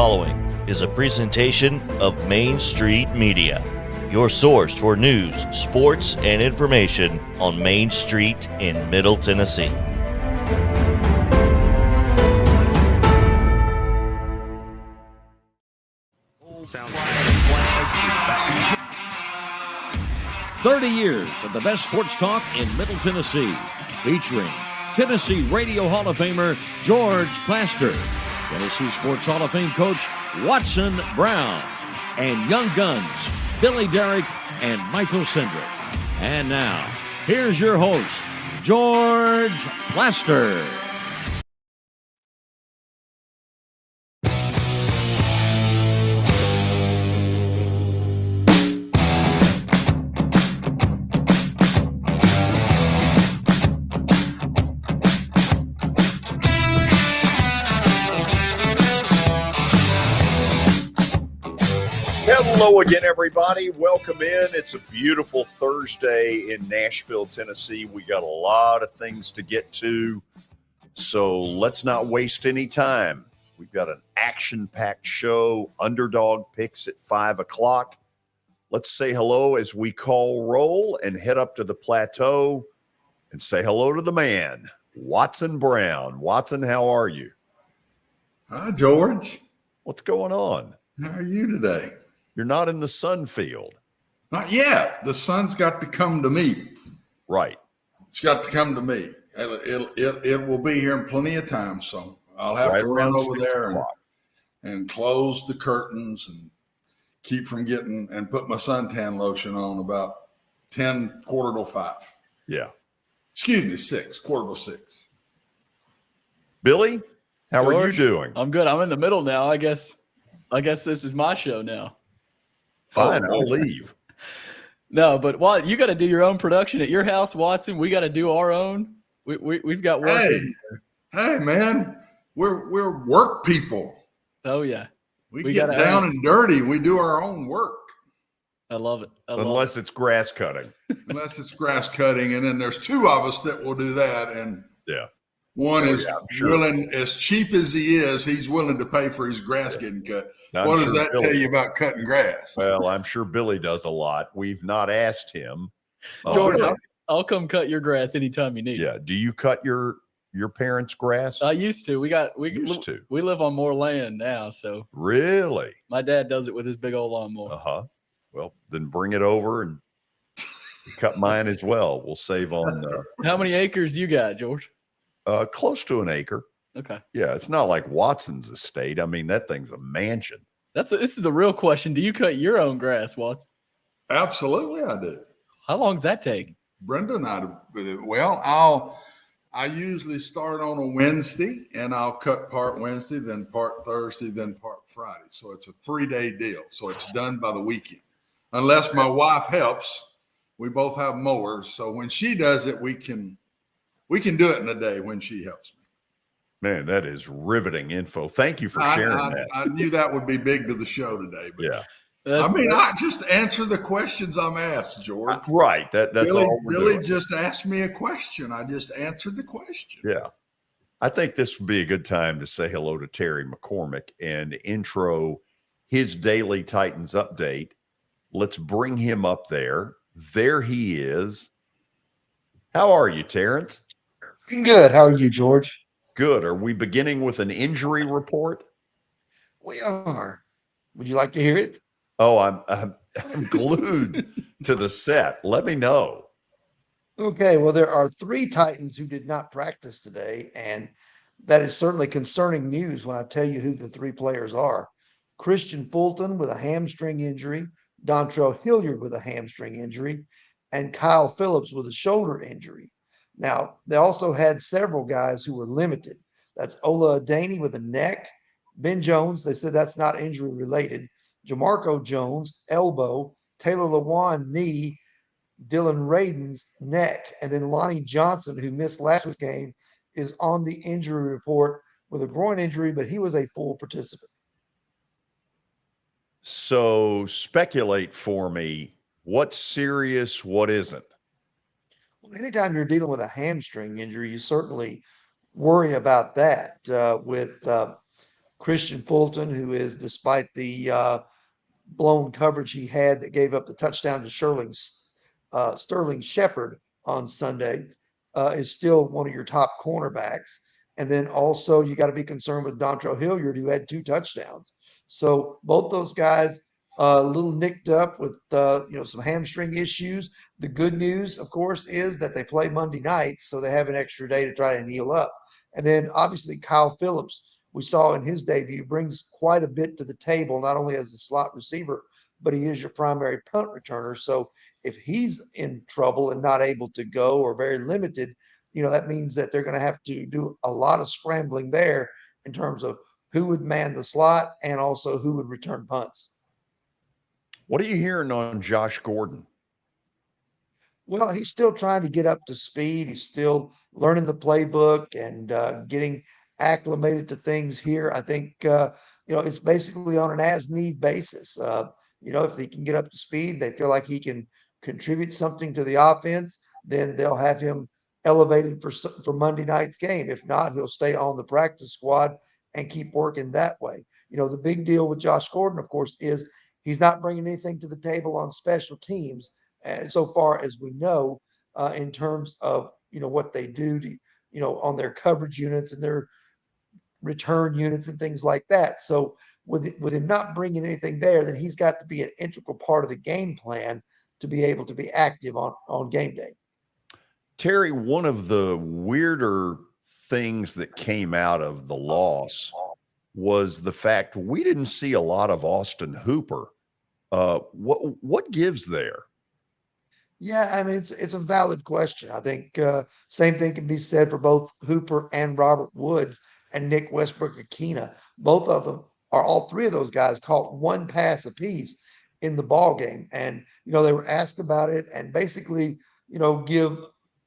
following is a presentation of Main Street Media, your source for news, sports, and information on Main Street in Middle Tennessee. Sounds like 30 years of the best sports talk in Middle Tennessee, featuring Tennessee Radio Hall of Famer George Plaster, Tennessee Sports Hall of Fame coach Watson Brown, and Young Guns Billy Derrick and Michael Sindrick. And now, here's your host, George Plaster. Hello again, everybody. Welcome in. It's a beautiful Thursday in Nashville, Tennessee. We got a lot of things to get to, so let's not waste any time. We've got an action-packed show, Underdog Picks at 5 o'clock. Let's say hello as we call roll and head up to the plateau and say hello to the man, Watson Brown. Watson, how are you? Hi, George. What's going on? How are you today? You're not in the sun field. Not yet. The sun's got to come to me. Right. It's got to come to me. It will be here in plenty of time, so I'll have to run over there and close the curtains and keep from getting and put my suntan lotion on about 5:10. Yeah. Excuse me, 6:45. Billy, how George, are you doing? I'm good. I'm in the middle now. I guess this is my show now. Fine, I'll leave. No, but you got to do your own production at your house, Watson. We got to do our own. We've got work. Hey, man, we're work people. Oh yeah, we get down and dirty. We do our own work. I love it. Unless it's grass cutting. Unless it's grass cutting, and then there's two of us that will do that. And yeah. One is willing, as cheap as he is, he's willing to pay for his grass getting cut. What does that tell you about cutting grass? Well, I'm sure Billy does a lot. We've not asked him. George, I'll come cut your grass anytime you need. Yeah. Do you cut your parents' grass? I used to. We live on more land now, so. Really? My dad does it with his big old lawnmower. Uh-huh. Well, then bring it over and cut mine as well. We'll save on. How many acres you got, George? Close to an acre. Okay. Yeah, it's not like Watson's estate. I mean, that thing's a mansion. This is the real question. Do you cut your own grass, Watson? Absolutely, I do. How long does that take? Brenda and I do. Well, I usually start on a Wednesday, and I'll cut part Wednesday, then part Thursday, then part Friday. So it's a 3-day deal. So it's done by the weekend. Unless my wife helps. We both have mowers. So when she does it, we can do it in a day when she helps me. Man, that is riveting info. Thank you for sharing that. I knew that would be big to the show today. But yeah. I just answer the questions I'm asked, George. Right. That's all Billy just asked me a question. I just answered the question. Yeah. I think this would be a good time to say hello to Terry McCormick and intro his daily Titans update. Let's bring him up there. There he is. How are you, Terrence? Good. How are you, George? Good. Are we beginning with an injury report? We are. Would you like to hear it? Oh, I'm glued to the set. Let me know. Okay. Well, there are 3 Titans who did not practice today, and that is certainly concerning news when I tell you who the 3 players are. Christian Fulton with a hamstring injury, Dontrell Hilliard with a hamstring injury, and Kyle Phillips with a shoulder injury. Now, they also had several guys who were limited. That's Ola Adaney with a neck. Ben Jones, they said that's not injury related. Jamarco Jones, elbow. Taylor Lewan, knee. Dylan Radin's neck. And then Lonnie Johnson, who missed last week's game, is on the injury report with a groin injury, but he was a full participant. So speculate for me, what's serious, what isn't? Well, anytime you're dealing with a hamstring injury, you certainly worry about that. With Christian Fulton, who is, despite the blown coverage he had that gave up the touchdown to Sterling Shepard on Sunday, is still one of your top cornerbacks. And then also you got to be concerned with Dontrell Hilliard, who had 2 touchdowns. So both those guys a little nicked up with some hamstring issues. The good news, of course, is that they play Monday nights, so they have an extra day to try and heal up. And then obviously Kyle Phillips, we saw in his debut, brings quite a bit to the table, not only as a slot receiver, but he is your primary punt returner. So if he's in trouble and not able to go or very limited, that means that they're going to have to do a lot of scrambling there in terms of who would man the slot and also who would return punts. What are you hearing on Josh Gordon? Well, he's still trying to get up to speed. He's still learning the playbook and getting acclimated to things here. I think, it's basically on an as-need basis. If he can get up to speed, they feel like he can contribute something to the offense, then they'll have him elevated for Monday night's game. If not, he'll stay on the practice squad and keep working that way. The big deal with Josh Gordon, of course, is he's not bringing anything to the table on special teams. And so far as we know, in terms of, what they do to, on their coverage units and their return units and things like that. So with him not bringing anything there, then he's got to be an integral part of the game plan to be able to be active on game day. Terry, one of the weirder things that came out of the loss was the fact we didn't see a lot of Austin Hooper. What gives there? Yeah, I mean, it's a valid question. I think same thing can be said for both Hooper and Robert Woods and Nick Westbrook-Akina. Both of them, or all 3 of those guys, caught 1 pass apiece in the ball game. And, they were asked about it and basically, give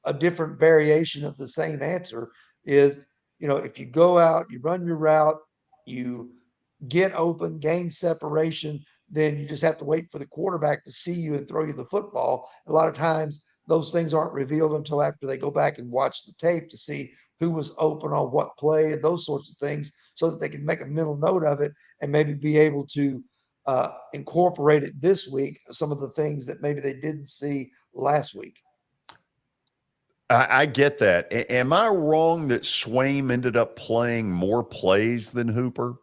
a different variation of the same answer is, if you go out, you run your route, you get open, gain separation, then you just have to wait for the quarterback to see you and throw you the football. A lot of times those things aren't revealed until after they go back and watch the tape to see who was open on what play and those sorts of things so that they can make a mental note of it and maybe be able to incorporate it this week, some of the things that maybe they didn't see last week. I get that. Am I wrong that Swaim ended up playing more plays than Hooper?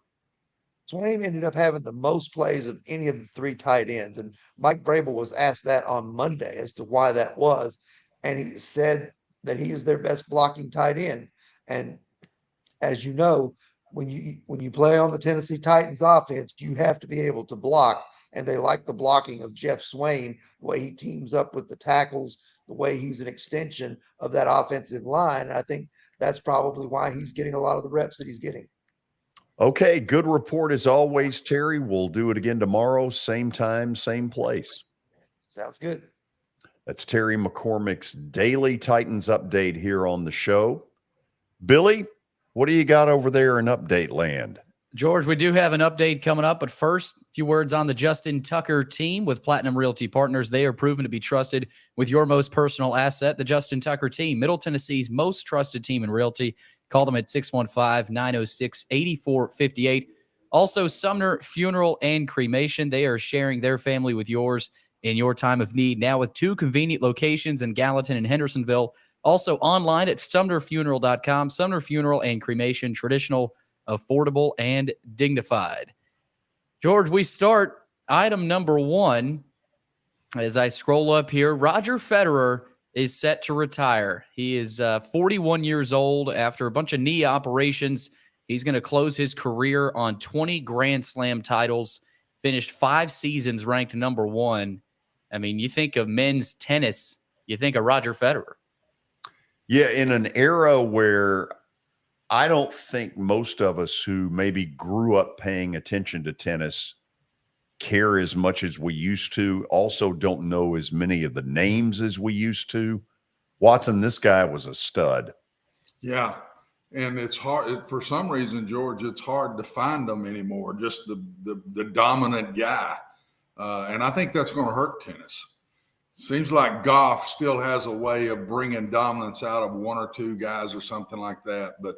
Swaim ended up having the most plays of any of the 3 tight ends. And Mike Vrabel was asked that on Monday as to why that was. And he said that he is their best blocking tight end. And as you know, when you play on the Tennessee Titans offense, you have to be able to block. And they like the blocking of Jeff Swaim, the way he teams up with the tackles, the way he's an extension of that offensive line. And I think that's probably why he's getting a lot of the reps that he's getting. Okay, good report as always, Terry. We'll do it again tomorrow, same time, same place. Sounds good. That's Terry McCormick's daily Titans update here on the show. Billy, what do you got over there in update land? George, we do have an update coming up, but first, a few words on the Justin Tucker team with Platinum Realty Partners. They are proven to be trusted with your most personal asset, the Justin Tucker team, Middle Tennessee's most trusted team in realty. Call them at 615-906-8458. Also, Sumner Funeral and Cremation. They are sharing their family with yours in your time of need, now with 2 convenient locations in Gallatin and Hendersonville. Also online at sumnerfuneral.com. Sumner Funeral and Cremation, traditional, affordable, and dignified. George, we start item number 1. As I scroll up here, Roger Federer is set to retire. He is 41 years old after a bunch of knee operations. He's going to close his career on 20 Grand Slam titles, finished 5 seasons ranked number 1. I mean, you think of men's tennis, you think of Roger Federer. Yeah, in an era where I don't think most of us who maybe grew up paying attention to tennis care as much as we used to, also don't know as many of the names as we used to. Watson, this guy was a stud. Yeah. And it's hard for some reason, George, it's hard to find them anymore. Just the dominant guy. And I think that's going to hurt tennis. Seems like golf still has a way of bringing dominance out of 1 or 2 guys or something like that. But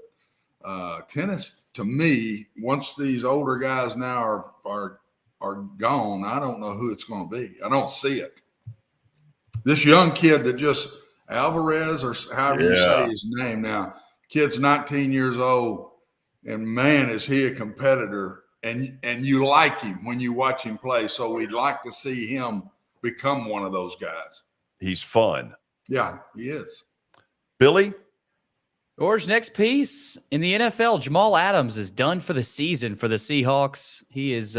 Tennis, to me, once these older guys now are gone, I don't know who it's going to be. I don't see it. This young kid that just Alvarez, or however you say his name now, kid's 19 years old, and man, is he a competitor. And you like him when you watch him play. So we'd like to see him become one of those guys. He's fun. Yeah, he is. Billy? George, next piece in the NFL, Jamal Adams is done for the season for the Seahawks. He is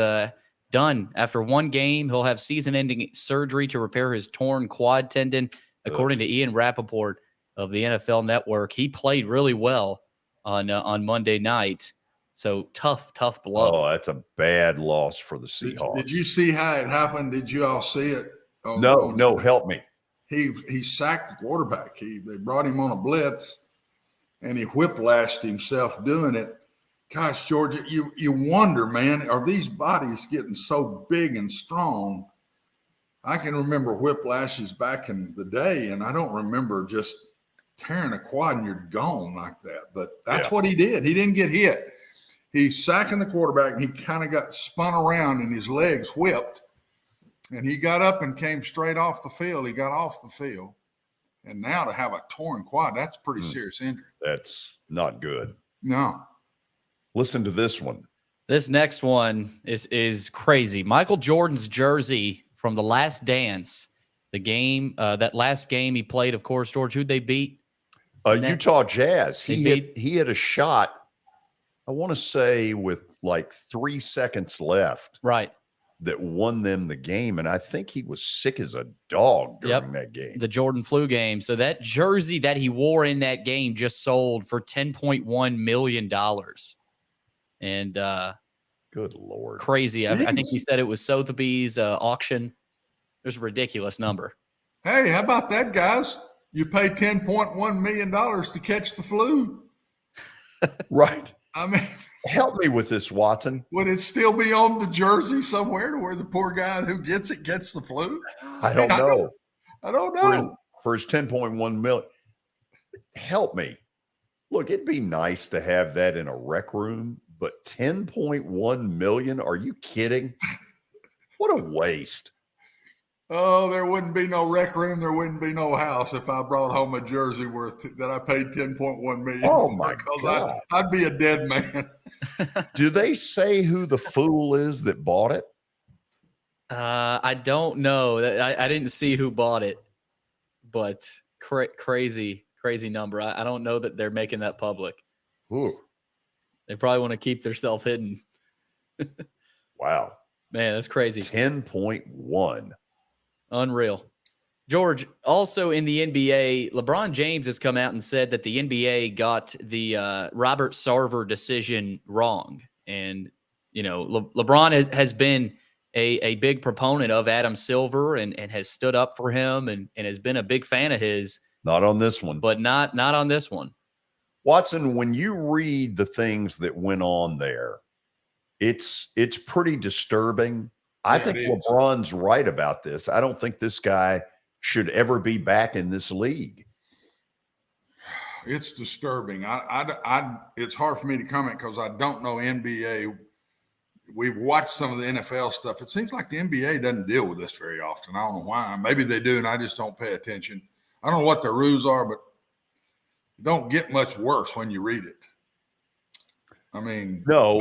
done after one game. He'll have season-ending surgery to repair his torn quad tendon, according to Ian Rappaport of the NFL Network. He played really well on Monday night. So tough blow. Oh, that's a bad loss for the Seahawks. Did you see how it happened? Did you all see it? No, help me. He sacked the quarterback. They brought him on a blitz, and he whiplashed himself doing it. Gosh, Georgia, you wonder, man, are these bodies getting so big and strong? I can remember whiplashes back in the day, and I don't remember just tearing a quad and you're gone like that. But that's what he did. He didn't get hit. He's sacking the quarterback, and he kind of got spun around, and his legs whipped. And he got up and came straight off the field. He got off the field. And now to have a torn quad, that's a pretty serious injury. That's not good. No. Listen to this one. This next one is crazy. Michael Jordan's jersey from The Last Dance, the game, that last game he played, of course, George, who'd they beat? Utah Jazz. He had a shot, I want to say, with like 3 seconds left. Right. That won them the game. And I think he was sick as a dog during that game. The Jordan flu game. So that jersey that he wore in that game just sold for $10.1 million. And good Lord. Crazy. I think he said it was Sotheby's auction. There's a ridiculous number. Hey, how about that, guys? You pay $10.1 million to catch the flu. Right. I mean, help me with this, Watson. Would it still be on the jersey somewhere to where the poor guy who gets it gets the flu? I don't know. I don't know. For his $10.1 million. Help me. Look, it'd be nice to have that in a rec room, but $10.1 million? Are you kidding? What a waste. Oh, there wouldn't be no rec room. There wouldn't be no house if I brought home a jersey that I paid $10.1 million for. Oh my God. I'd be a dead man. Do they say who the fool is that bought it? I don't know. I didn't see who bought it, but crazy number. I don't know that they're making that public. Ooh. They probably want to keep themselves hidden. Wow. Man, that's crazy. 10.1. Unreal. George, also in the NBA, LeBron James has come out and said that the NBA got the Robert Sarver decision wrong. And, LeBron has been a big proponent of Adam Silver and has stood up for him and has been a big fan of his. Not on this one. But not on this one. Watson, when you read the things that went on there, it's pretty disturbing. I think LeBron's right about this. I don't think this guy should ever be back in this league. It's disturbing. It's hard for me to comment because I don't know NBA. We've watched some of the NFL stuff. It seems like the NBA doesn't deal with this very often. I don't know why. Maybe they do, and I just don't pay attention. I don't know what their rules are, but it don't get much worse when you read it. I mean, no,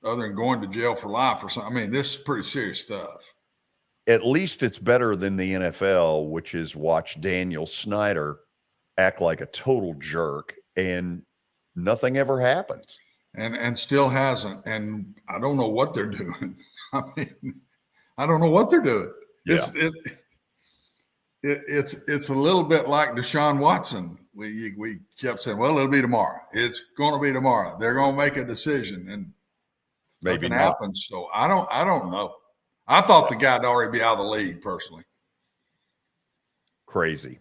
other than going to jail for life or something. I mean, this is pretty serious stuff. At least it's better than the NFL, which is watch Daniel Snyder act like a total jerk and nothing ever happens. And still hasn't. And I don't know what they're doing. I mean, I don't know what they're doing. Yeah. It's a little bit like Deshaun Watson. We kept saying, well, it'll be tomorrow. It's going to be tomorrow. They're going to make a decision. And maybe nothing happens. So I don't know. I thought the guy'd already be out of the league personally. Crazy.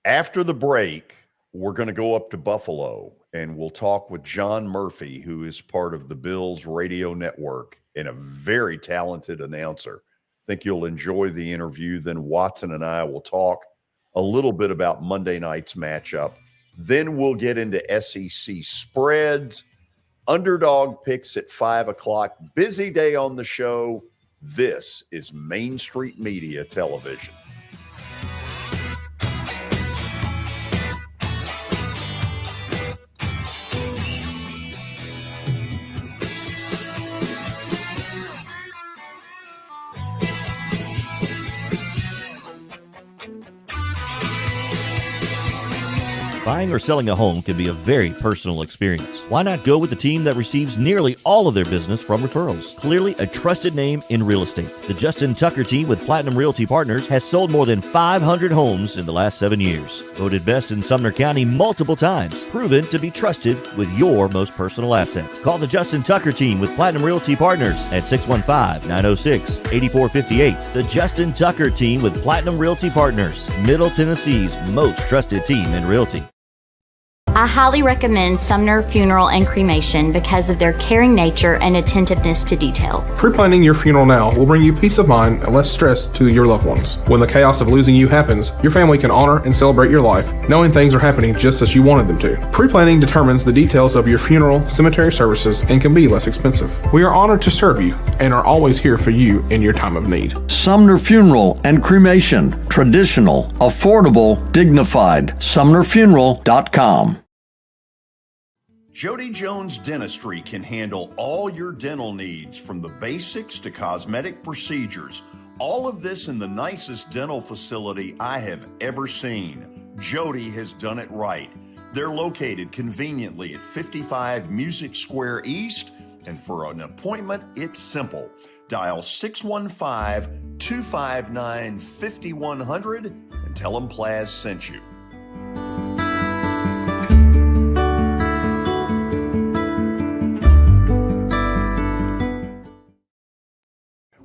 After the break, we're going to go up to Buffalo and we'll talk with John Murphy, who is part of the Bills radio network and a very talented announcer. I think you'll enjoy the interview. Then Watson and I will talk a little bit about Monday night's matchup Then we'll get into SEC spreads, Underdog Picks at 5 o'clock. Busy day on the show. This is Main Street Media Television. Buying or selling a home can be a very personal experience. Why not go with the team that receives nearly all of their business from referrals? Clearly a trusted name in real estate. The Justin Tucker team with Platinum Realty Partners has sold more than 500 homes in the last 7 years. Voted best in Sumner County multiple times. Proven to be trusted with your most personal assets. Call the Justin Tucker team with Platinum Realty Partners at 615-906-8458. The Justin Tucker team with Platinum Realty Partners, Middle Tennessee's most trusted team in realty. I highly recommend Sumner Funeral and Cremation because of their caring nature and attentiveness to detail. Pre-planning your funeral now will bring you peace of mind and less stress to your loved ones. When the chaos of losing you happens, your family can honor and celebrate your life, knowing things are happening just as you wanted them to. Pre-planning determines the details of your funeral, cemetery services, and can be less expensive. We are honored to serve you and are always here for you in your time of need. Sumner Funeral and Cremation. Traditional, affordable, dignified. SumnerFuneral.com. Jody Jones Dentistry can handle all your dental needs, from the basics to cosmetic procedures. All of this in the nicest dental facility I have ever seen. Jody has done it right. They're located conveniently at 55 Music Square East, and for an appointment, it's simple. Dial 615-259-5100 and tell them Plaz sent you.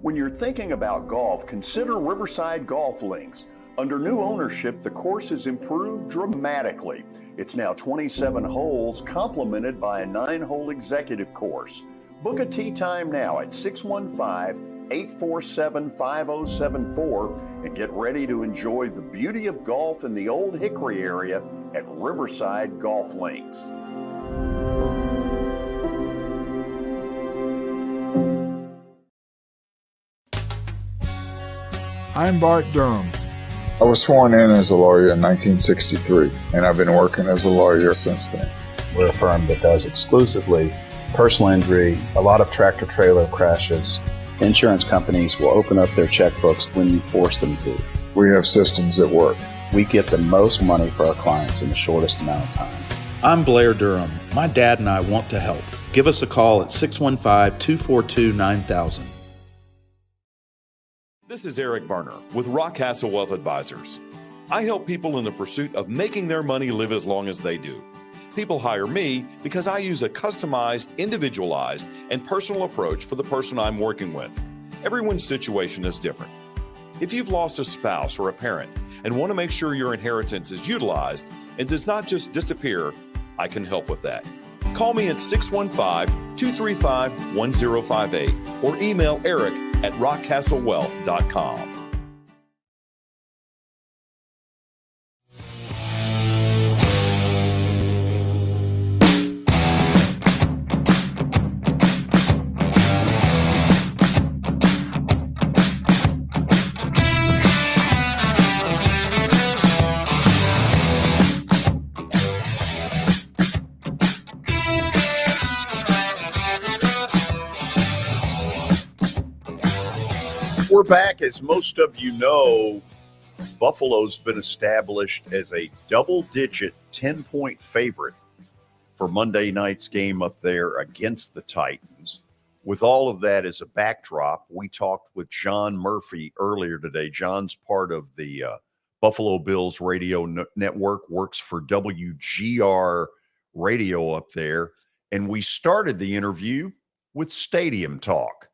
When you're thinking about golf, consider Riverside Golf Links. Under new ownership, the course has improved dramatically. It's now 27 holes, complemented by a 9-hole executive course. Book a tee time now at 615-847-5074 and get ready to enjoy the beauty of golf in the Old Hickory area at Riverside Golf Links. I'm Bart Durham. I was sworn in as a lawyer in 1963, and I've been working as a lawyer since then. We're a firm that does exclusively personal injury, a lot of tractor-trailer crashes. Insurance companies will open up their checkbooks when you force them to. We have systems that work. We get the most money for our clients in the shortest amount of time. I'm Blair Durham. My dad and I want to help. Give us a call at 615-242-9000. This is Eric Berner with Rockcastle Wealth Advisors. I help people in the pursuit of making their money live as long as they do. People hire me because I use a customized, individualized, and personal approach for the person I'm working with. Everyone's situation is different. If you've lost a spouse or a parent and want to make sure your inheritance is utilized and does not just disappear, I can help with that. Call me at 615-235-1058 or email Eric at rockcastlewealth.com. We're back. As most of you know, Buffalo's been established as a double-digit 10-point favorite for Monday night's game up there against the Titans. With all of that as a backdrop, we talked with John Murphy earlier today. John's part of the Buffalo Bills radio network, works for WGR Radio up there, and we started the interview with Stadium Talk.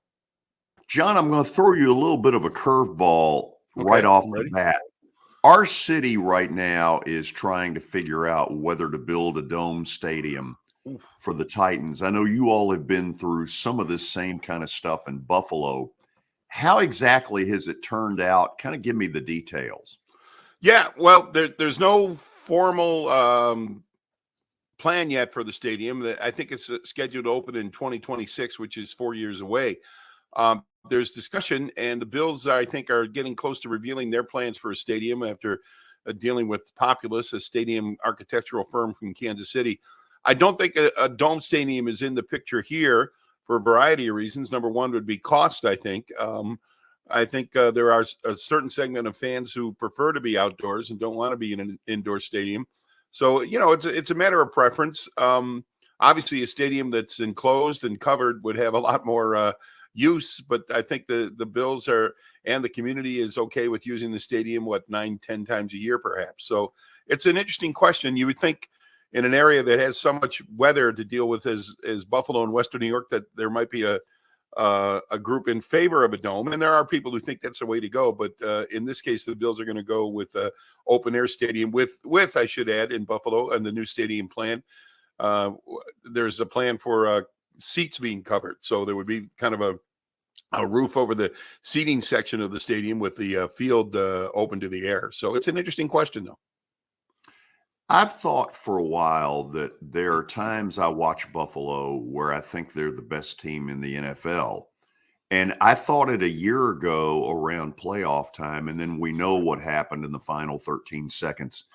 John, I'm going to throw you a little bit of a curveball right off the bat. Our city right now is trying to figure out whether to build a dome stadium for the Titans. I know you all have been through some of this same kind of stuff in Buffalo. How exactly has it turned out? Kind of give me the details. Yeah, well, there's no formal plan yet for the stadium. I think it's scheduled to open in 2026, which is 4 years away. There's discussion, and the Bills, I think, are getting close to revealing their plans for a stadium after dealing with Populous, a stadium architectural firm from Kansas City. I don't think a dome stadium is in the picture here for a variety of reasons. Number one would be cost, I think. I think there are a certain segment of fans who prefer to be outdoors and don't want to be in an indoor stadium. So, it's a matter of preference. Obviously, a stadium that's enclosed and covered would have a lot more use, but I think the Bills and the community is okay with using the stadium, 9-10 times a year, perhaps. So it's an interesting question. You would think in an area that has so much weather to deal with as Buffalo and Western New York, that there might be a group in favor of a dome, and there are people who think that's the way to go. But in this case, the Bills are going to go with open air stadium with I should add, in Buffalo and the new stadium plan. There's a plan for seats being covered, so there would be kind of a roof over the seating section of the stadium with the field open to the air. So it's an interesting question, though. I've thought for a while that there are times I watch Buffalo where I think they're the best team in the NFL. And I thought it a year ago around playoff time, and then we know what happened in the final 13 seconds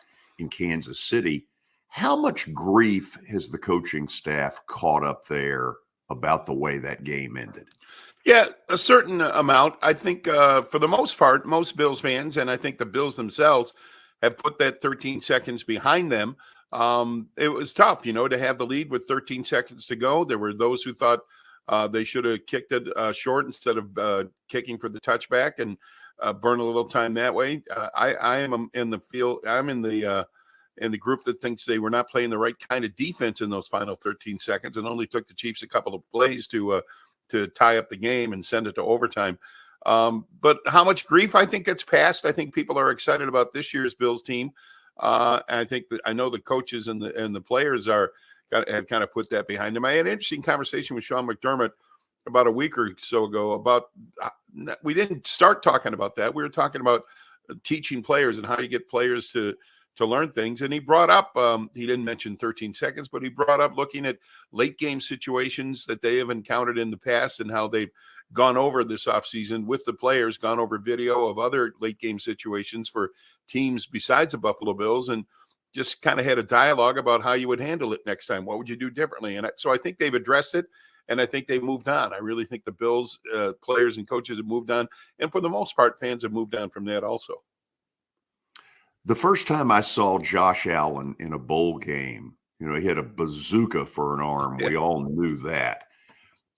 in Kansas City. How much grief has the coaching staff caught up there about the way that game ended? Yeah, a certain amount. I think for the most part, most Bills fans, and I think the Bills themselves, have put that 13 seconds behind them. It was tough, to have the lead with 13 seconds to go. There were those who thought they should have kicked it short instead of kicking for the touchback and burn a little time that way. I am in the field. I'm in the group that thinks they were not playing the right kind of defense in those final 13 seconds, and only took the Chiefs a couple of plays to tie up the game and send it to overtime. But how much grief I think gets passed. I think people are excited about this year's Bills team. I think that I know the coaches and the players have kind of put that behind them. I had an interesting conversation with Sean McDermott about a week or so ago about we didn't start talking about that. We were talking about teaching players and how you get players to learn things. And he brought up, he didn't mention 13 seconds, but he brought up looking at late game situations that they have encountered in the past and how they've gone over this offseason with the players, gone over video of other late game situations for teams besides the Buffalo Bills, and just kind of had a dialogue about how you would handle it next time. What would you do differently? And so I think they've addressed it, and I think they've moved on. I really think the Bills players and coaches have moved on. And for the most part, fans have moved on from that also. The first time I saw Josh Allen in a bowl game, he had a bazooka for an arm. We all knew that.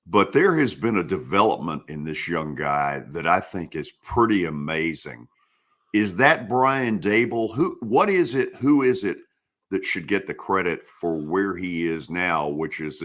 But there has been a development in this young guy that I think is pretty amazing. Is that Brian Dable? What is it? Who is it that should get the credit for where he is now, which is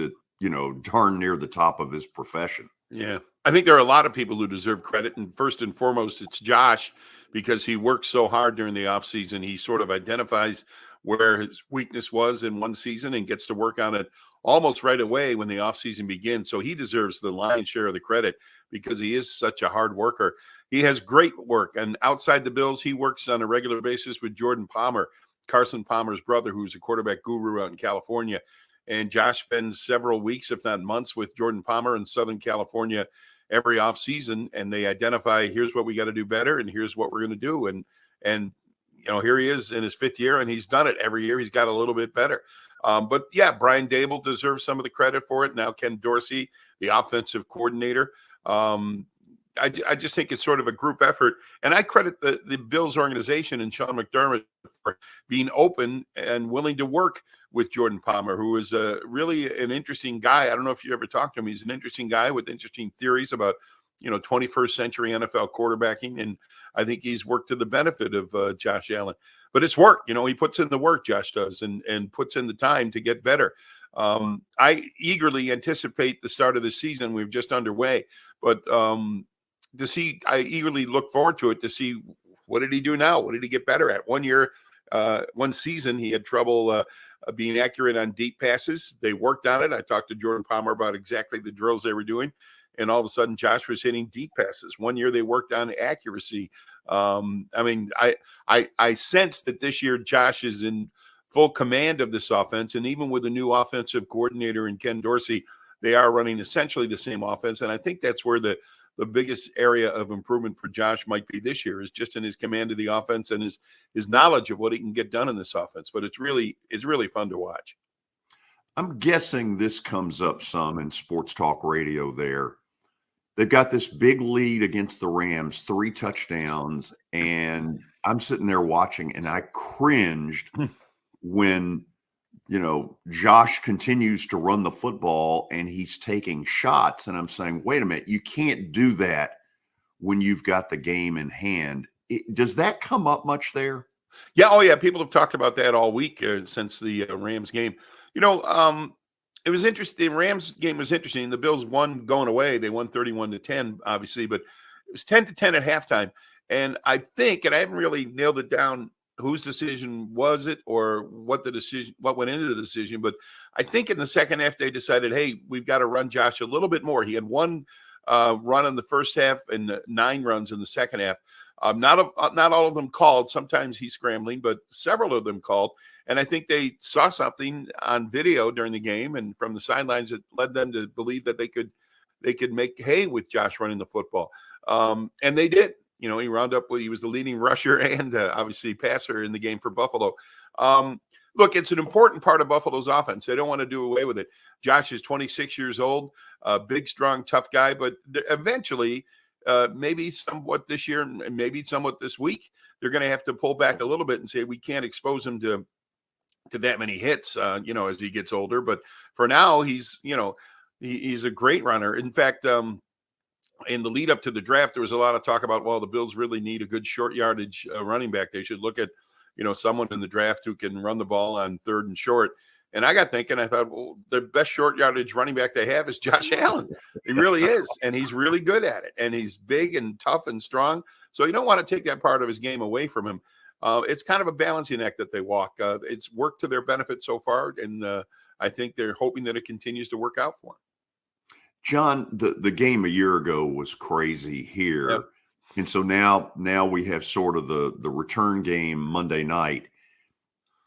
darn near the top of his profession? Yeah. I think there are a lot of people who deserve credit. And first and foremost, it's Josh, because he worked so hard during the offseason. He sort of identifies where his weakness was in one season and gets to work on it almost right away when the offseason begins. So he deserves the lion's share of the credit because he is such a hard worker. He has great work. And outside the Bills, he works on a regular basis with Jordan Palmer, Carson Palmer's brother, who's a quarterback guru out in California. And Josh spends several weeks, if not months, with Jordan Palmer in Southern California every offseason, and they identify, here's what we got to do better, and here's what we're going to do. And here he is in his fifth year, and he's done it every year. He's got a little bit better. But yeah, Brian Dable deserves some of the credit for it. Now Ken Dorsey, the offensive coordinator. I just think it's sort of a group effort. And I credit the Bills organization and Sean McDermott for being open and willing to work with Jordan Palmer, who is really an interesting guy. I don't know if you ever talked to him. He's an interesting guy with interesting theories about, 21st century NFL quarterbacking. And I think he's worked to the benefit of Josh Allen. But it's work. He puts in the work, Josh does, and puts in the time to get better. I eagerly anticipate the start of the season. We're just underway. But I eagerly look forward to it to see, what did he do now? What did he get better at? One season, he had trouble being accurate on deep passes. They worked on it. I talked to Jordan Palmer about exactly the drills they were doing, and all of a sudden Josh was hitting deep passes. One year they worked on accuracy. I mean, I sense that this year Josh is in full command of this offense, and even with the new offensive coordinator in Ken Dorsey, they are running essentially the same offense. And I think that's where the biggest area of improvement for Josh might be this year, is just in his command of the offense and his knowledge of what he can get done in this offense. But it's really fun to watch. I'm guessing this comes up some in sports talk radio there. They've got this big lead against the Rams, 3 touchdowns, and I'm sitting there watching, and I cringed when, Josh continues to run the football and he's taking shots. And I'm saying, wait a minute, you can't do that when you've got the game in hand. Does that come up much there? Yeah. Oh, yeah. People have talked about that all week since the Rams game. It was interesting. The Rams game was interesting. The Bills won going away. They won 31-10, obviously, but it was 10-10 at halftime. And I think, and I haven't really nailed it down, whose decision was it or what went into the decision. But I think in the second half, they decided, hey, we've got to run Josh a little bit more. He had 1 run in the first half and 9 runs in the second half. Not all of them called. Sometimes he's scrambling, but several of them called. And I think they saw something on video during the game and from the sidelines that led them to believe that they could make hay with Josh running the football. And they did. He rounded up. He was the leading rusher and obviously passer in the game for Buffalo. Look, it's an important part of Buffalo's offense. They don't want to do away with it. Josh is 26 years old, big, strong, tough guy, but eventually, maybe somewhat this year and maybe somewhat this week, they're going to have to pull back a little bit and say we can't expose him to that many hits, as he gets older. But for now, he's a great runner. In fact, in the lead up to the draft, there was a lot of talk about, well, the Bills really need a good short yardage running back. They should look at, someone in the draft who can run the ball on 3rd and short. And I got thinking, I thought, well, the best short yardage running back they have is Josh Allen. He really is. And he's really good at it. And he's big and tough and strong. So you don't want to take that part of his game away from him. It's kind of a balancing act that they walk. It's worked to their benefit so far. And I think they're hoping that it continues to work out for them. John, the game a year ago was crazy here. Yep. And so now we have sort of the return game Monday night.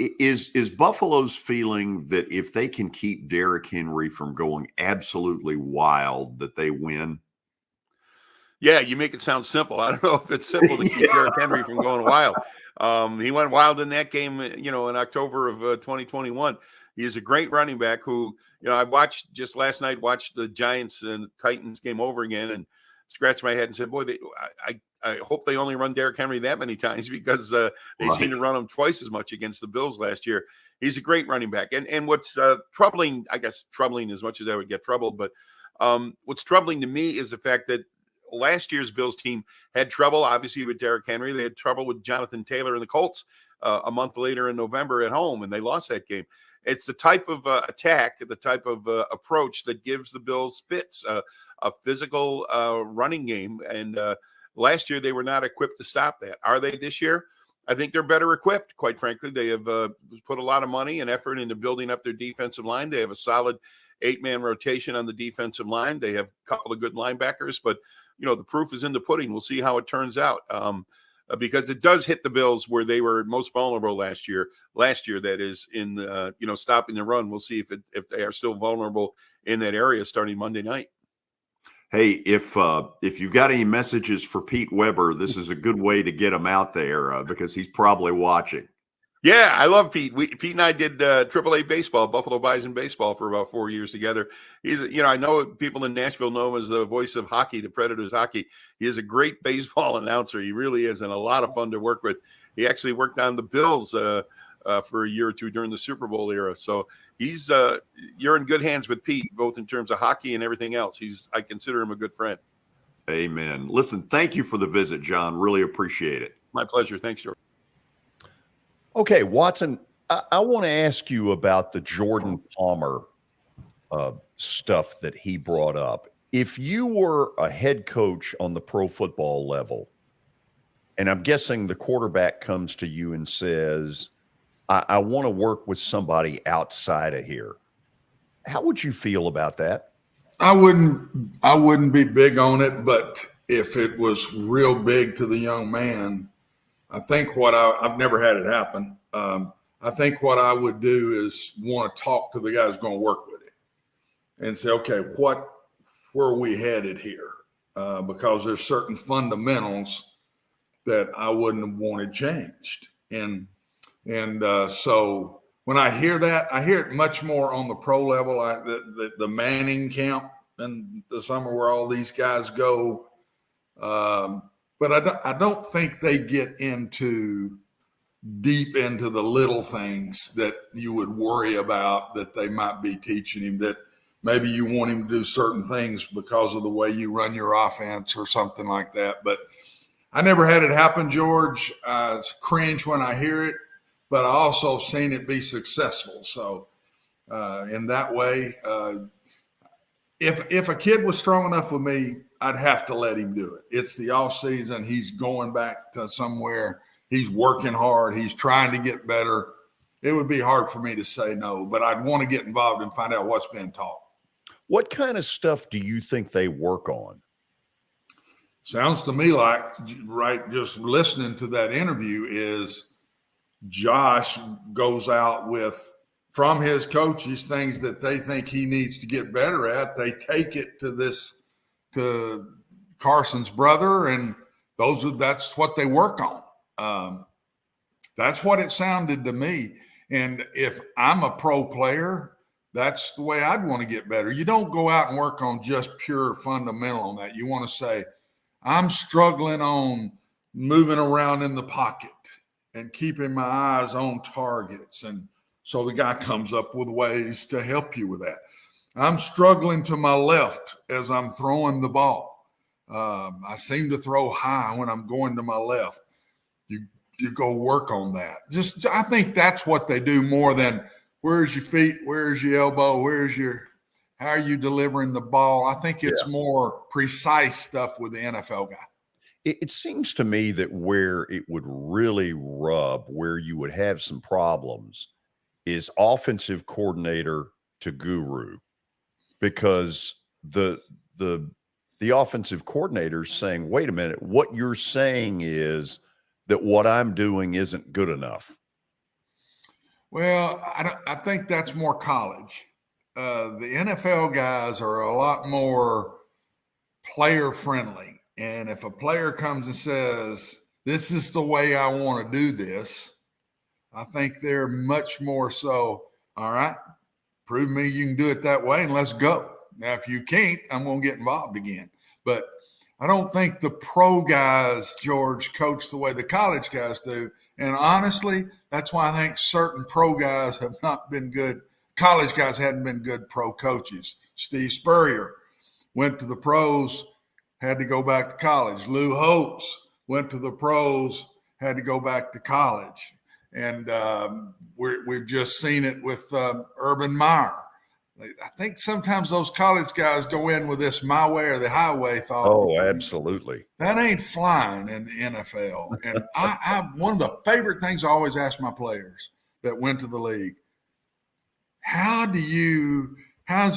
Is Buffalo's feeling that if they can keep Derrick Henry from going absolutely wild, that they win? Yeah, you make it sound simple. I don't know if it's simple to keep Derrick Henry from going wild. He went wild in that game, in October of 2021. He is a great running back who, I watched just last night, watched the Giants and Titans game over again and scratched my head and said, boy, I hope they only run Derrick Henry that many times because they seem to run him twice as much against the Bills last year. He's a great running back. And what's troubling, I guess troubling as much as I would get troubled, but what's troubling to me is the fact that last year's Bills team had trouble, obviously, with Derrick Henry. They had trouble with Jonathan Taylor and the Colts a month later in November at home, and they lost that game. It's the type of attack, the type of approach that gives the Bills fits, a physical running game. And last year, they were not equipped to stop that. Are they this year? I think they're better equipped, quite frankly. They have put a lot of money and effort into building up their defensive line. They have a solid 8-man rotation on the defensive line. They have a couple of good linebackers, but, the proof is in the pudding. We'll see how it turns out. Because it does hit the Bills where they were most vulnerable last year, that is, in stopping the run. We'll see if they are still vulnerable in that area starting Monday night. Hey, if you've got any messages for Pete Weber, this is a good way to get him out there because he's probably watching. Yeah, I love Pete. Pete and I did AAA baseball, Buffalo Bison baseball, for about 4 years together. He's, I know people in Nashville know him as the voice of hockey, the Predators hockey. He is a great baseball announcer. He really is, and a lot of fun to work with. He actually worked on the Bills for a year or two during the Super Bowl era. So he's you're in good hands with Pete, both in terms of hockey and everything else. I consider him a good friend. Amen. Listen, thank you for the visit, John. Really appreciate it. My pleasure. Thanks, George. Okay, Watson, I want to ask you about the Jordan Palmer stuff that he brought up. If you were a head coach on the pro football level, and I'm guessing the quarterback comes to you and says, I want to work with somebody outside of here, how would you feel about that? I wouldn't be big on it, but if it was real big to the young man, I think I've never had it happen. I think what I would do is want to talk to the guy who's going to work with it and say, okay, where are we headed here? Because there's certain fundamentals that I wouldn't have wanted changed. And so when I hear that, I hear it much more on the pro level, the Manning camp in the summer where all these guys go. But I don't think they get deep into the little things that you would worry about that they might be teaching him, that maybe you want him to do certain things because of the way you run your offense or something like that. But I never had it happen, George. I cringe when I hear it, but I also seen it be successful. So in that way, if a kid was strong enough with me, I'd have to let him do it. It's the off season. He's going back to somewhere. He's working hard. He's trying to get better. It would be hard for me to say no, but I'd want to get involved and find out what's been taught. What kind of stuff do you think they work on? Sounds to me like, right, just listening to that interview, is Josh goes out with, from his coaches, things that they think he needs to get better at. They take it to Carson's brother, and that's what they work on. That's what it sounded to me. And if I'm a pro player, that's the way I'd want to get better. You don't go out and work on just pure fundamental on that. You want to say, I'm struggling on moving around in the pocket and keeping my eyes on targets. And so the guy comes up with ways to help you with that. I'm struggling to my left as I'm throwing the ball. I seem to throw high when I'm going to my left. You go work on that. I think that's what they do more than where's your feet, where's your elbow, how are you delivering the ball? I think it's more precise stuff with the NFL guy. It seems to me that where it would really rub, where you would have some problems, is offensive coordinator to guru, because the offensive coordinator is saying, wait a minute, what you're saying is that what I'm doing isn't good enough. Well, I think that's more college. The NFL guys are a lot more player friendly. And if a player comes and says, this is the way I want to do this, I think they're much more so, all right, prove me you can do it that way and let's go. Now, if you can't, I'm going to get involved again. But I don't think the pro guys, George, coach the way the college guys do. And honestly, that's why I think certain pro guys have not been good. College guys hadn't been good pro coaches. Steve Spurrier went to the pros, had to go back to college. Lou Holtz went to the pros, had to go back to college. And we've just seen it with Urban Meyer. I think sometimes those college guys go in with this my way or the highway thought. Oh, absolutely. That ain't flying in the NFL. And I one of the favorite things I always ask my players that went to the league, how's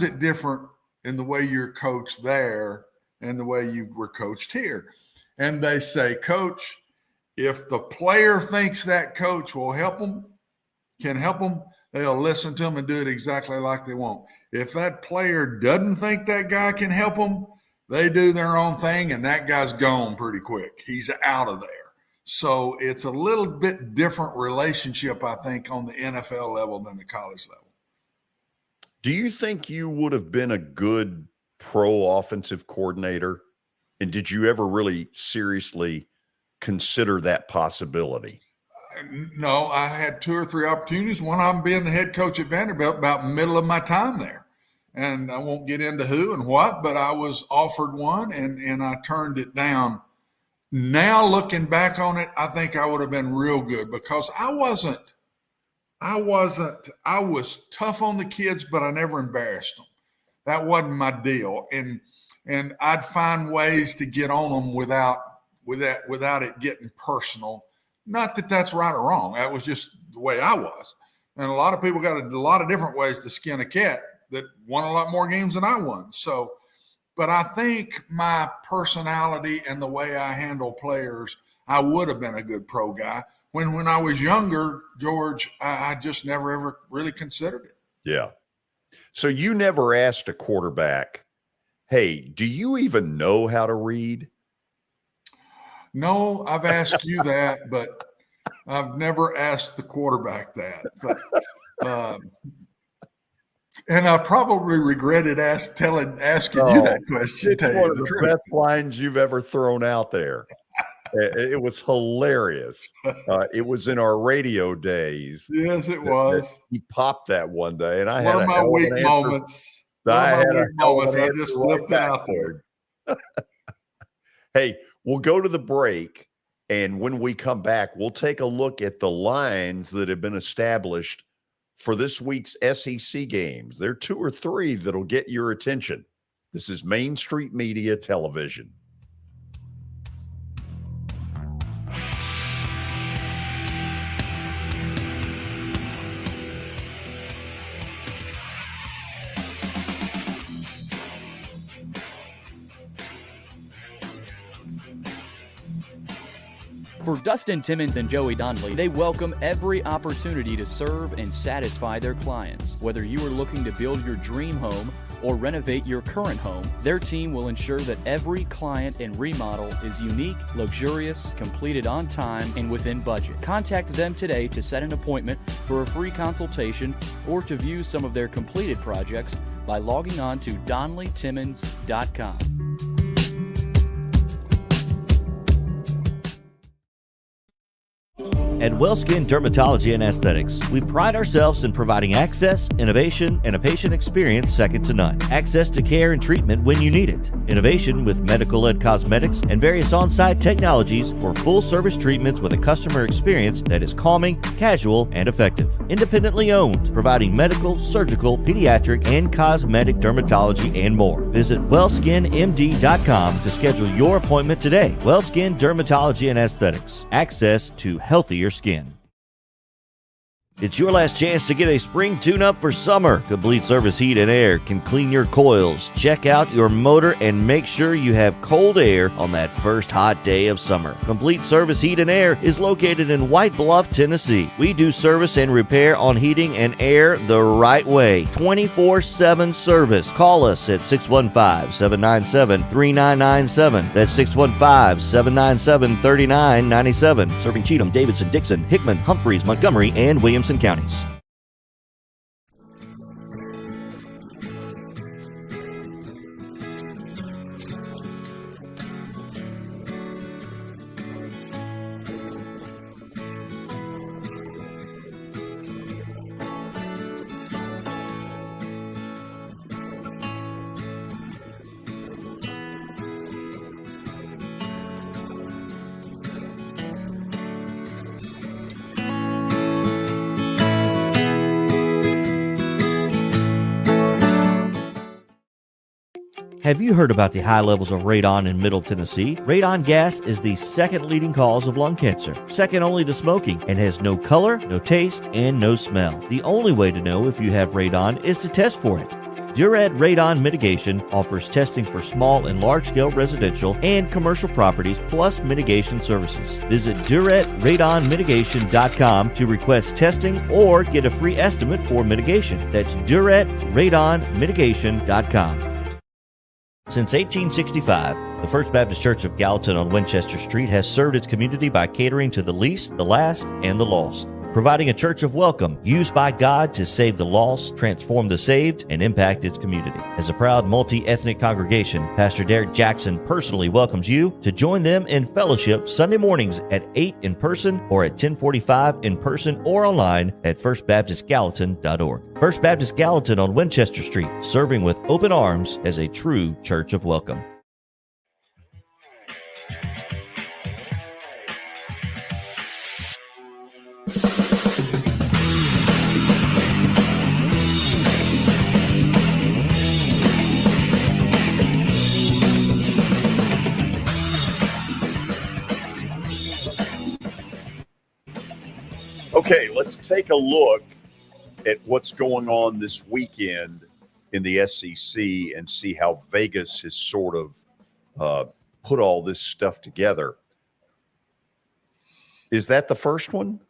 it different in the way you're coached there and the way you were coached here? And they say, Coach, if the player thinks that coach will can help them, they'll listen to them and do it exactly like they want. If that player doesn't think that guy can help them, they do their own thing, and that guy's gone pretty quick. He's out of there. So it's a little bit different relationship, I think, on the NFL level than the college level. Do you think you would have been a good pro offensive coordinator? And did you ever really seriously consider that possibility? No, I had 2 or 3 opportunities. One of them being the head coach at Vanderbilt about middle of my time there. And I won't get into who and what, but I was offered one and I turned it down. Now looking back on it, I think I would have been real good because I was tough on the kids, but I never embarrassed them. That wasn't my deal. And I'd find ways to get on them without it getting personal. Not that that's right or wrong. That was just the way I was. And a lot of people got a lot of different ways to skin a cat that won a lot more games than I won. So, but I think my personality and the way I handle players, I would have been a good pro guy. When I was younger, George, I just never, ever really considered it. Yeah. So you never asked a quarterback, hey, do you even know how to read? No, I've asked you that, but I've never asked the quarterback that. But, and I probably regretted asking you that question. It's one of the best lines you've ever thrown out there. It was hilarious. It was in our radio days. Yes, it was. He popped that one day, and I one had of my weak moments. I just flipped it out there. Hey, we'll go to the break, and when we come back, we'll take a look at the lines that have been established for this week's SEC games. There are 2 or 3 that'll get your attention. This is Main Street Media Television. For Dustin Timmons and Joey Donnelly, they welcome every opportunity to serve and satisfy their clients. Whether you are looking to build your dream home or renovate your current home, their team will ensure that every client and remodel is unique, luxurious, completed on time, and within budget. Contact them today to set an appointment for a free consultation or to view some of their completed projects by logging on to DonnellyTimmons.com. At WellSkin Dermatology and Aesthetics, we pride ourselves in providing access, innovation, and a patient experience second to none. Access to care and treatment when you need it. Innovation with medical-led cosmetics and various on-site technologies for full-service treatments with a customer experience that is calming, casual, and effective. Independently owned, providing medical, surgical, pediatric, and cosmetic dermatology and more. Visit WellSkinMD.com to schedule your appointment today. WellSkin Dermatology and Aesthetics. Access to healthier skin. It's your last chance to get a spring tune-up for summer. Complete Service Heat and Air can clean your coils, check out your motor, and make sure you have cold air on that first hot day of summer. Complete Service Heat and Air is located in White Bluff, Tennessee. We do service and repair on heating and air the right way. 24/7 service. Call us at 615-797-3997. That's 615-797-3997. Serving Cheatham, Davidson, Dixon, Hickman, Humphreys, Montgomery, and Williamson counties. Have you heard about the high levels of radon in Middle Tennessee? Radon gas is the second leading cause of lung cancer, second only to smoking, and has no color, no taste, and no smell. The only way to know if you have radon is to test for it. Duret Radon Mitigation offers testing for small and large-scale residential and commercial properties, plus mitigation services. Visit DuretRadonMitigation.com to request testing or get a free estimate for mitigation. That's DuretRadonMitigation.com. Since 1865, the First Baptist Church of Gallatin on Winchester Street has served its community by catering to the least, the last, and the lost, providing a church of welcome used by God to save the lost, transform the saved, and impact its community. As a proud multi-ethnic congregation, Pastor Derek Jackson personally welcomes you to join them in fellowship Sunday mornings at 8 in person or at 10:45 in person or online at firstbaptistgallatin.org. First Baptist Gallatin on Winchester Street, serving with open arms as a true church of welcome. Okay, let's take a look at what's going on this weekend in the SEC and see how Vegas has sort of put all this stuff together. Is that the first one?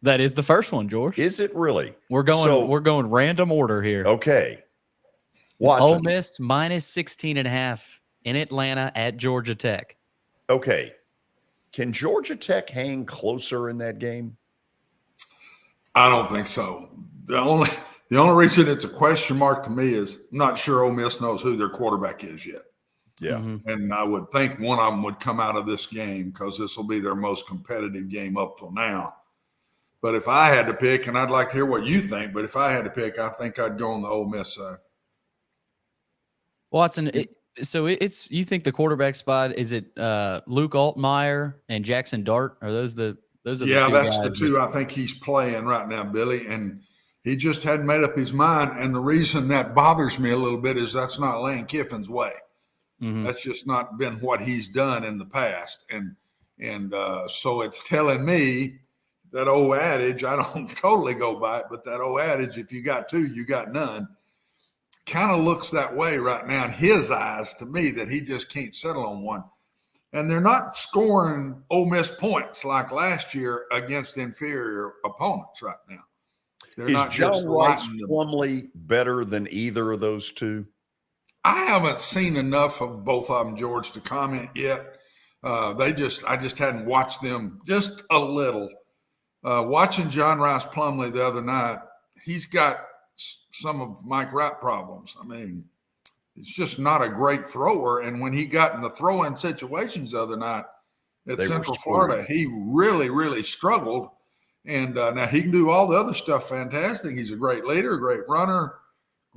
That is the first one, George. Is it really? We're going random order here. Okay. Watson. Ole Miss minus 16.5 in Atlanta at Georgia Tech. Okay. Can Georgia Tech hang closer in that game? I don't think so. The only reason it's a question mark to me is I'm not sure Ole Miss knows who their quarterback is yet. Yeah. Mm-hmm. And I would think one of them would come out of this game because this will be their most competitive game up till now. But if I had to pick, and I'd like to hear what you think, but if I had to pick, I think I'd go on the Ole Miss side. Watson, you think the quarterback spot, is it Luke Altmaier and Jackson Dart? Are those the two that's guys the two I think he's playing right now, Billy. And he just hadn't made up his mind. And the reason that bothers me a little bit is that's not Lane Kiffin's way. Mm-hmm. That's just not been what he's done in the past. And so it's telling me that old adage, I don't totally go by it, but that old adage, if you got two, you got none, kind of looks that way right now in his eyes to me, that he just can't settle on one. And they're not scoring Ole Miss points like last year against inferior opponents right now. They're Is not John just Rice lighting them. Plumlee better than either of those two? I haven't seen enough of both of them, George, to comment yet. I just hadn't watched them just a little. Watching John Rice Plumlee the other night, he's got some of Mike Wright problems. I mean, it's just not a great thrower. And when he got in the throw-in situations the other night at Central Florida, he really, really struggled. And now he can do all the other stuff fantastic. He's a great leader, great runner,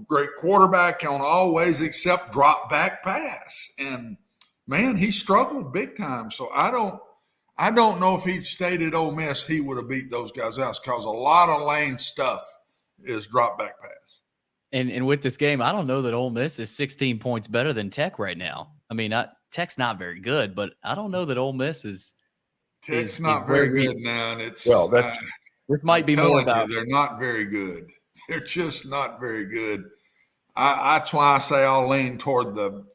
great quarterback on all ways except drop back pass. And man, he struggled big time. So I don't know if he'd stayed at Ole Miss, he would have beat those guys out, because a lot of Lane stuff is drop back pass. And with this game, I don't know that Ole Miss is 16 points better than Tech right now. I mean, Tech's not very good, but I don't know that Ole Miss is. Tech's not very good now, and it's this might be more about. They're not very good. They're just not very good. That's why I say I'll lean toward Ole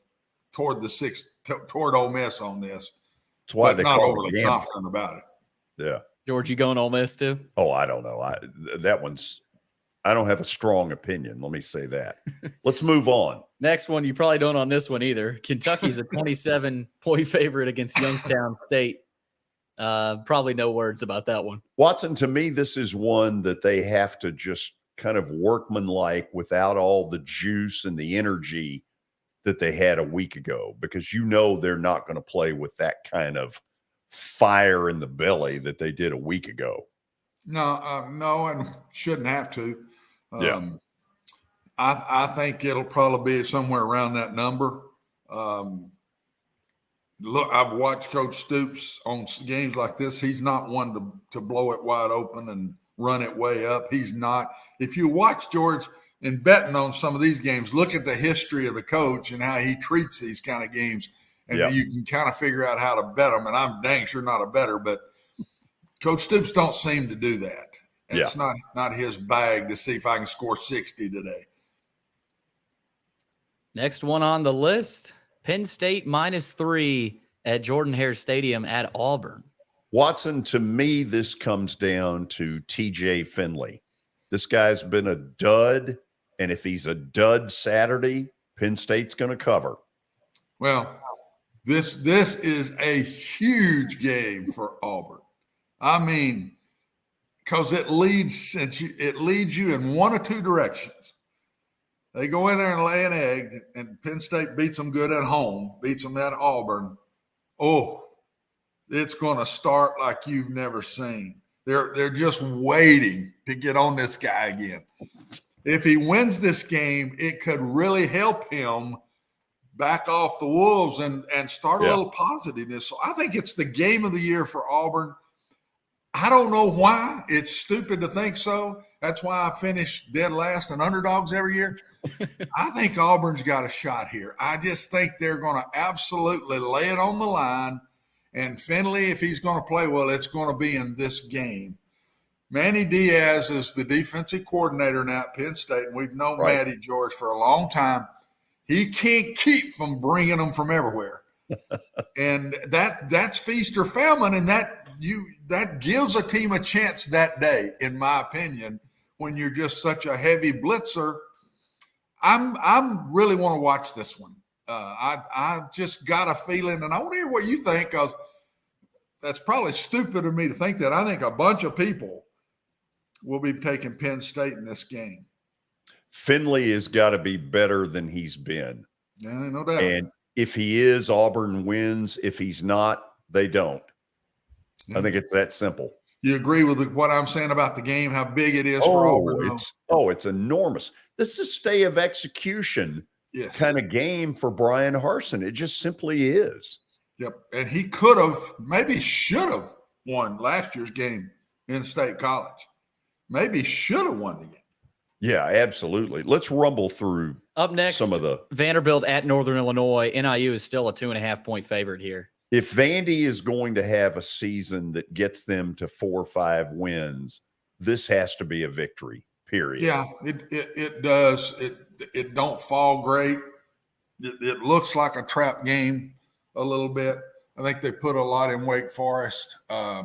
Miss on this. That's why they're not overly confident about it. Yeah, George, you going Ole Miss too? Oh, I don't know. I don't have a strong opinion. Let me say that. Let's move on. Next one, you probably don't on this one either. Kentucky's a 27-point favorite against Youngstown State. Probably no words about that one. Watson, to me, this is one that they have to just kind of workmanlike without all the juice and the energy that they had a week ago, because they're not going to play with that kind of fire in the belly that they did a week ago. No, and shouldn't have to. Yeah. I think it'll probably be somewhere around that number. Look, I've watched Coach Stoops on games like this. He's not one to blow it wide open and run it way up. He's not. If you watch George in betting on some of these games, look at the history of the coach and how he treats these kind of games, and you can kind of figure out how to bet them. And I'm dang sure not a bettor, but Coach Stoops don't seem to do that. It's not his bag to see if I can score 60 today. Next one on the list, Penn State -3 at Jordan-Hare Stadium at Auburn. Watson, to me, this comes down to TJ Finley. This guy's been a dud, and if he's a dud Saturday, Penn State's going to cover. Well, this is a huge game for Auburn. I mean, because it leads you in one of two directions. They go in there and lay an egg, and Penn State beats them good at home, beats them at Auburn. Oh, it's going to start like you've never seen. They're just waiting to get on this guy again. If he wins this game, it could really help him back off the Wolves and start a little positiveness. So I think it's the game of the year for Auburn. I don't know why. It's stupid to think so. That's why I finish dead last in underdogs every year. I think Auburn's got a shot here. I just think they're going to absolutely lay it on the line. And Finley, if he's going to play well, it's going to be in this game. Manny Diaz is the defensive coordinator now at Penn State, and we've known Right. Matty George for a long time. He can't keep from bringing them from everywhere. And that's feast or famine, and that gives a team a chance that day, in my opinion, when you're just such a heavy blitzer. I'm really want to watch this one. I just got a feeling, and I want to hear what you think, because that's probably stupid of me to think that. I think a bunch of people will be taking Penn State in this game. Finley has got to be better than he's been. Yeah, no doubt. And if he is, Auburn wins. If he's not, they don't. I think it's that simple. You agree with what I'm saying about the game, how big it is for Auburn? It's enormous. This is stay of execution kind of game for Brian Harsin. It just simply is. Yep. And he could have, maybe should have won last year's game in State College. Maybe should have won the game. Yeah, absolutely. Let's rumble through up next. Some of the Vanderbilt at Northern Illinois. NIU is still a 2.5-point favorite here. If Vandy is going to have a season that gets them to 4 or 5 wins, this has to be a victory. Period. Yeah, it does. It don't fall great. It looks like a trap game a little bit. I think they put a lot in Wake Forest. I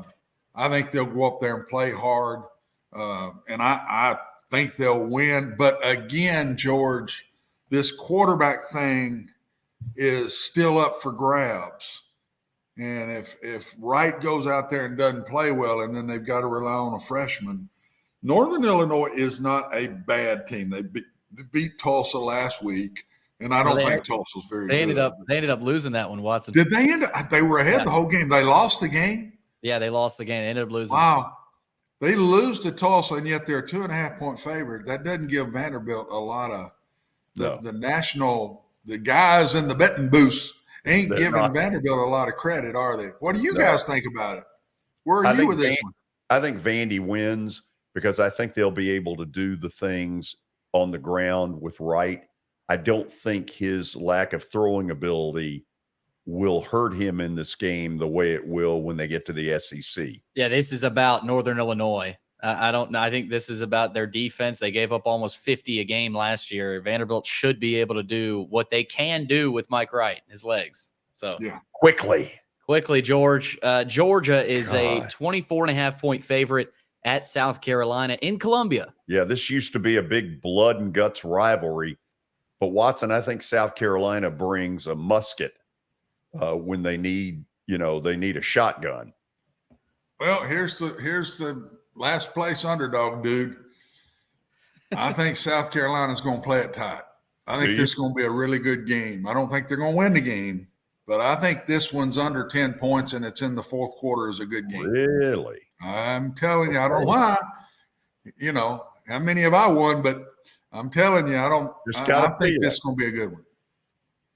think they'll go up there and play hard, and I think they'll win. But again, George, this quarterback thing is still up for grabs. And if Wright goes out there and doesn't play well, and then they've got to rely on a freshman, Northern Illinois is not a bad team. They beat Tulsa last week, and I don't think Tulsa's very good. They ended up losing that one, Watson. Did they end up? They were ahead the whole game. They lost the game? Yeah, they lost the game. They ended up losing. Wow. They lose to Tulsa, and yet they're a 2.5-point favorite. That doesn't give Vanderbilt a lot of the national – the guys in the betting booths ain't giving Vanderbilt a lot of credit, are they? What do you guys think about it? Where are you with this one? I think Vandy wins because I think they'll be able to do the things on the ground with Wright. I don't think his lack of throwing ability will hurt him in this game the way it will when they get to the SEC. Yeah, this is about Northern Illinois. I don't know. I think this is about their defense. They gave up almost 50 a game last year. Vanderbilt should be able to do what they can do with Mike Wright, his legs. So quickly, George. Georgia is a 24.5-point favorite at South Carolina in Columbia. Yeah, this used to be a big blood and guts rivalry. But Watson, I think South Carolina brings a musket when they need a shotgun. Well, here's the last place underdog, dude. I think South Carolina's going to play it tight. I think this is going to be a really good game. I don't think they're going to win the game, but I think this one's under 10 points and it's in the fourth quarter is a good game. Really? I'm telling you, I don't know why. How many have I won? But I'm telling you, I think this is going to be a good one.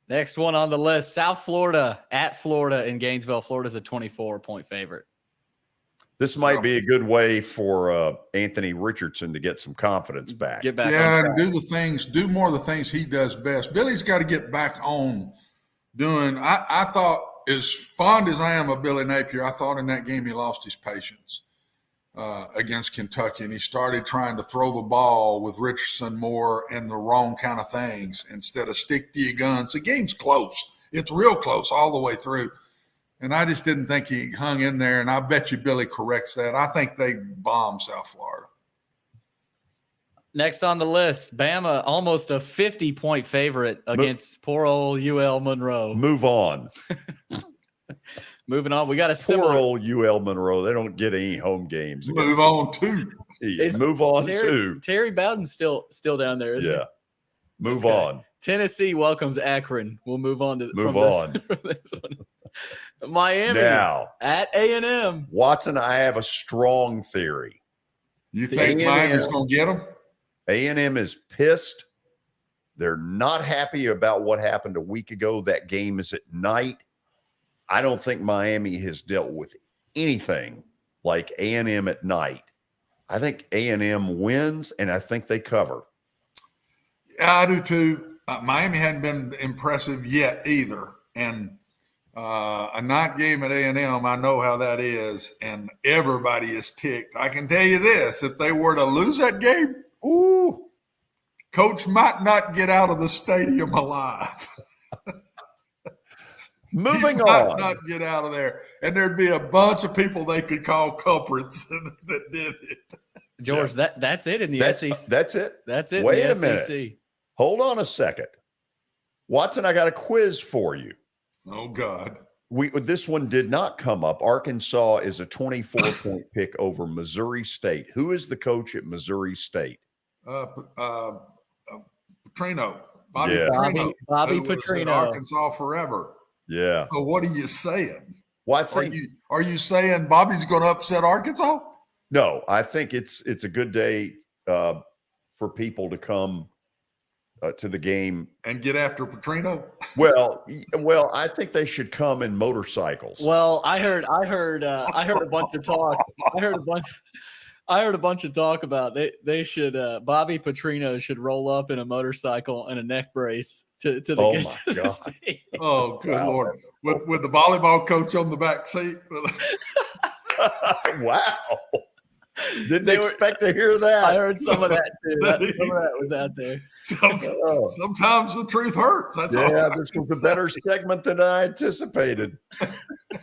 Next one on the list, South Florida at Florida in Gainesville. Florida's a 24-point favorite. This might be a good way for Anthony Richardson to get some confidence back. Get back and do more of the things he does best. Billy's got to get back on doing. I thought, as fond as I am of Billy Napier, I thought in that game he lost his patience against Kentucky, and he started trying to throw the ball with Richardson more and the wrong kind of things instead of stick to your guns. The game's close. It's real close all the way through. And I just didn't think he hung in there, and I bet you Billy corrects that. I think they bomb South Florida. Next on the list, Bama, almost a 50-point favorite against poor old UL Monroe. Move on. Moving on, we got a poor old UL Monroe. They don't get any home games. Move on too. Move on too. Terry Bowden's still down there, isn't he? Move on. Tennessee welcomes Akron. We'll move on to this one. Miami now at A&M. Watson, I have a strong theory. You think Miami's going to get them? A&M is pissed. They're not happy about what happened a week ago. That game is at night. I don't think Miami has dealt with anything like A&M at night. I think A&M wins, and I think they cover. Yeah, I do too. Miami hadn't been impressive yet either. And A night game at A&M, I know how that is, and everybody is ticked. I can tell you this: if they were to lose that game, Coach might not get out of the stadium alive. Moving he might on. not get out of there, and there'd be a bunch of people they could call culprits that did it. George, that's it in the SEC. That's it. That's it. Wait in the a SEC. minute. Hold on a second. Watson, I got a quiz for you. Oh, God. This one did not come up. Arkansas is a 24-point pick over Missouri State. Who is the coach at Missouri State? Petrino. Petrino. Bobby who was Petrino. at Arkansas forever. Yeah. So what are you saying? Well, I think are you saying Bobby's going to upset Arkansas? No, I think it's a good day for people to come to the game and get after Petrino. Well, I think they should come in motorcycles. Well, I heard a bunch of talk. I heard a bunch of talk about they should Bobby Petrino should roll up in a motorcycle and a neck brace to the Oh get my to the God. state. Oh, good Lord. With the volleyball coach on the back seat. Wow. Didn't expect to hear that. I heard some of that too. Some of that was out there. Sometimes the truth hurts. That's all. Yeah, this was a better segment than I anticipated.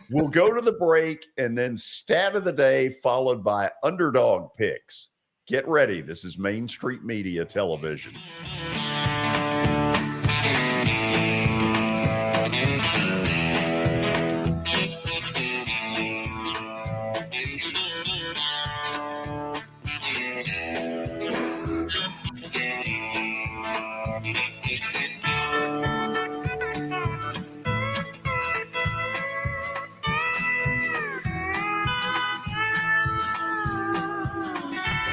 We'll go to the break and then stat of the day followed by Underdog Picks. Get ready. This is Main Street Media Television.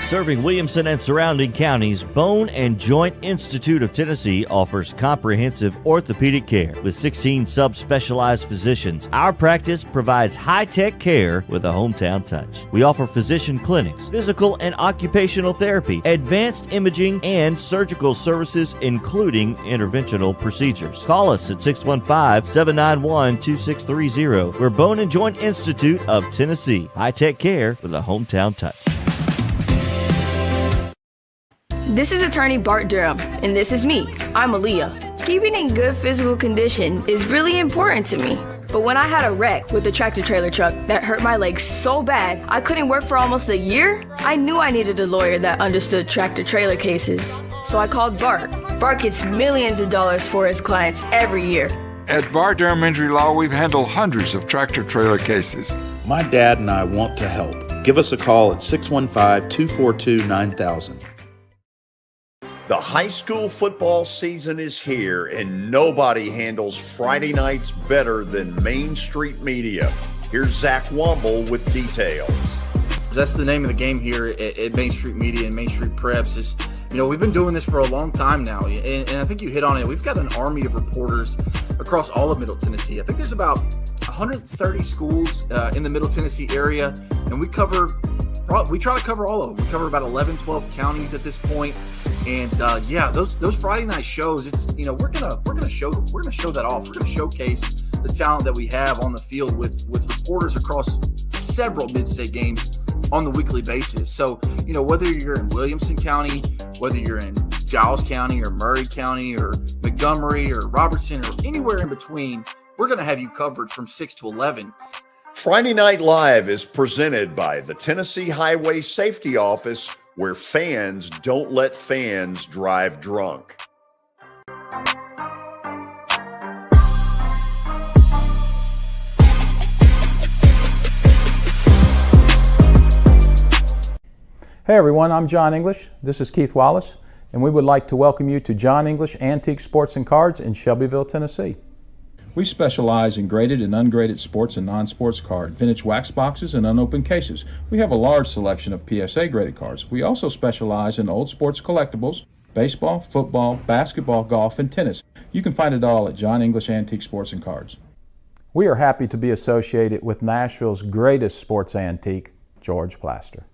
Serving Williamson and surrounding counties, Bone and Joint Institute of Tennessee offers comprehensive orthopedic care with 16 subspecialized physicians. Our practice provides high-tech care with a hometown touch. We offer physician clinics, physical and occupational therapy, advanced imaging, and surgical services, including interventional procedures. Call us at 615-791-2630. We're Bone and Joint Institute of Tennessee. High-tech care with a hometown touch. This is attorney Bart Durham, and this is me. I'm Aaliyah. Keeping in good physical condition is really important to me. But when I had a wreck with a tractor-trailer truck that hurt my legs so bad I couldn't work for almost a year, I knew I needed a lawyer that understood tractor-trailer cases. So I called Bart. Bart gets millions of dollars for his clients every year. At Bart Durham Injury Law, we've handled hundreds of tractor-trailer cases. My dad and I want to help. Give us a call at 615-242-9000. The high school football season is here, and nobody handles Friday nights better than Main Street Media. Here's Zach Womble with details. That's the name of the game here at Main Street Media and Main Street Preps. Is, we've been doing this for a long time now, and I think you hit on it. We've got an army of reporters across all of Middle Tennessee. I think there's about 130 schools in the Middle Tennessee area, and we try to cover all of them. We cover about 11, 12 counties at this point. And those Friday night shows, it's we're gonna show that off. We're gonna showcase the talent that we have on the field with reporters across several mid-state games on the weekly basis. So whether you're in Williamson County, whether you're in Giles County or Murray County or Montgomery or Robertson or anywhere in between, we're gonna have you covered from 6 to 11. Friday Night Live is presented by the Tennessee Highway Safety Office, where fans don't let fans drive drunk. Hey everyone, I'm John English. This is Keith Wallace, and we would like to welcome you to John English Antique Sports and Cards in Shelbyville, Tennessee. We specialize in graded and ungraded sports and non-sports cards, vintage wax boxes, and unopened cases. We have a large selection of PSA graded cards. We also specialize in old sports collectibles, baseball, football, basketball, golf, and tennis. You can find it all at John English Antique Sports and Cards. We are happy to be associated with Nashville's greatest sports antique, George Plaster.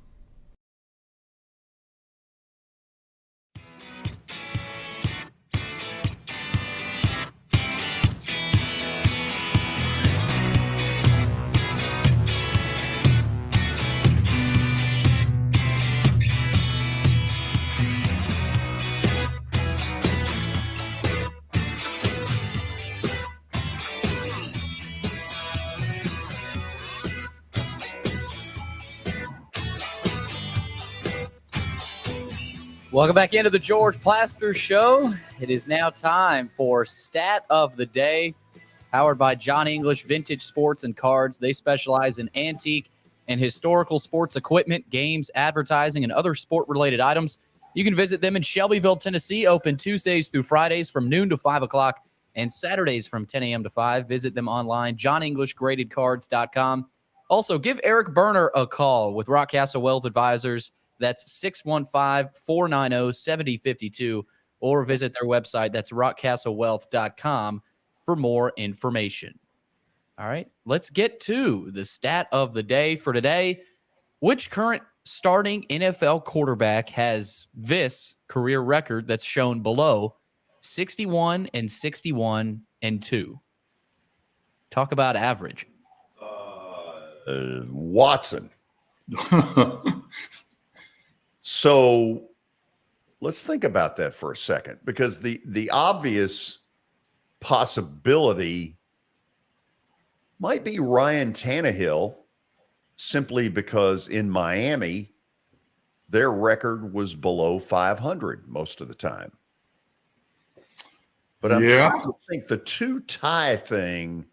Welcome back into the George Plaster Show. It is now time for Stat of the Day, powered by John English Vintage Sports and Cards. They specialize in antique and historical sports equipment, games, advertising, and other sport-related items. You can visit them in Shelbyville, Tennessee, open Tuesdays through Fridays from noon to 5 o'clock and Saturdays from 10 a.m. to 5. Visit them online, johnenglishgradedcards.com. Also, give Eric Berner a call with Rockcastle Wealth Advisors. That's 615-490-7052, or visit their website. That's rockcastlewealth.com for more information. All right, let's get to the stat of the day for today. Which current starting NFL quarterback has this career record that's shown below, 61-61-2? Talk about average. Watson. So let's think about that for a second, because the obvious possibility might be Ryan Tannehill, simply because in Miami, their record was below 500 most of the time. But I'm trying to think, the two tie thing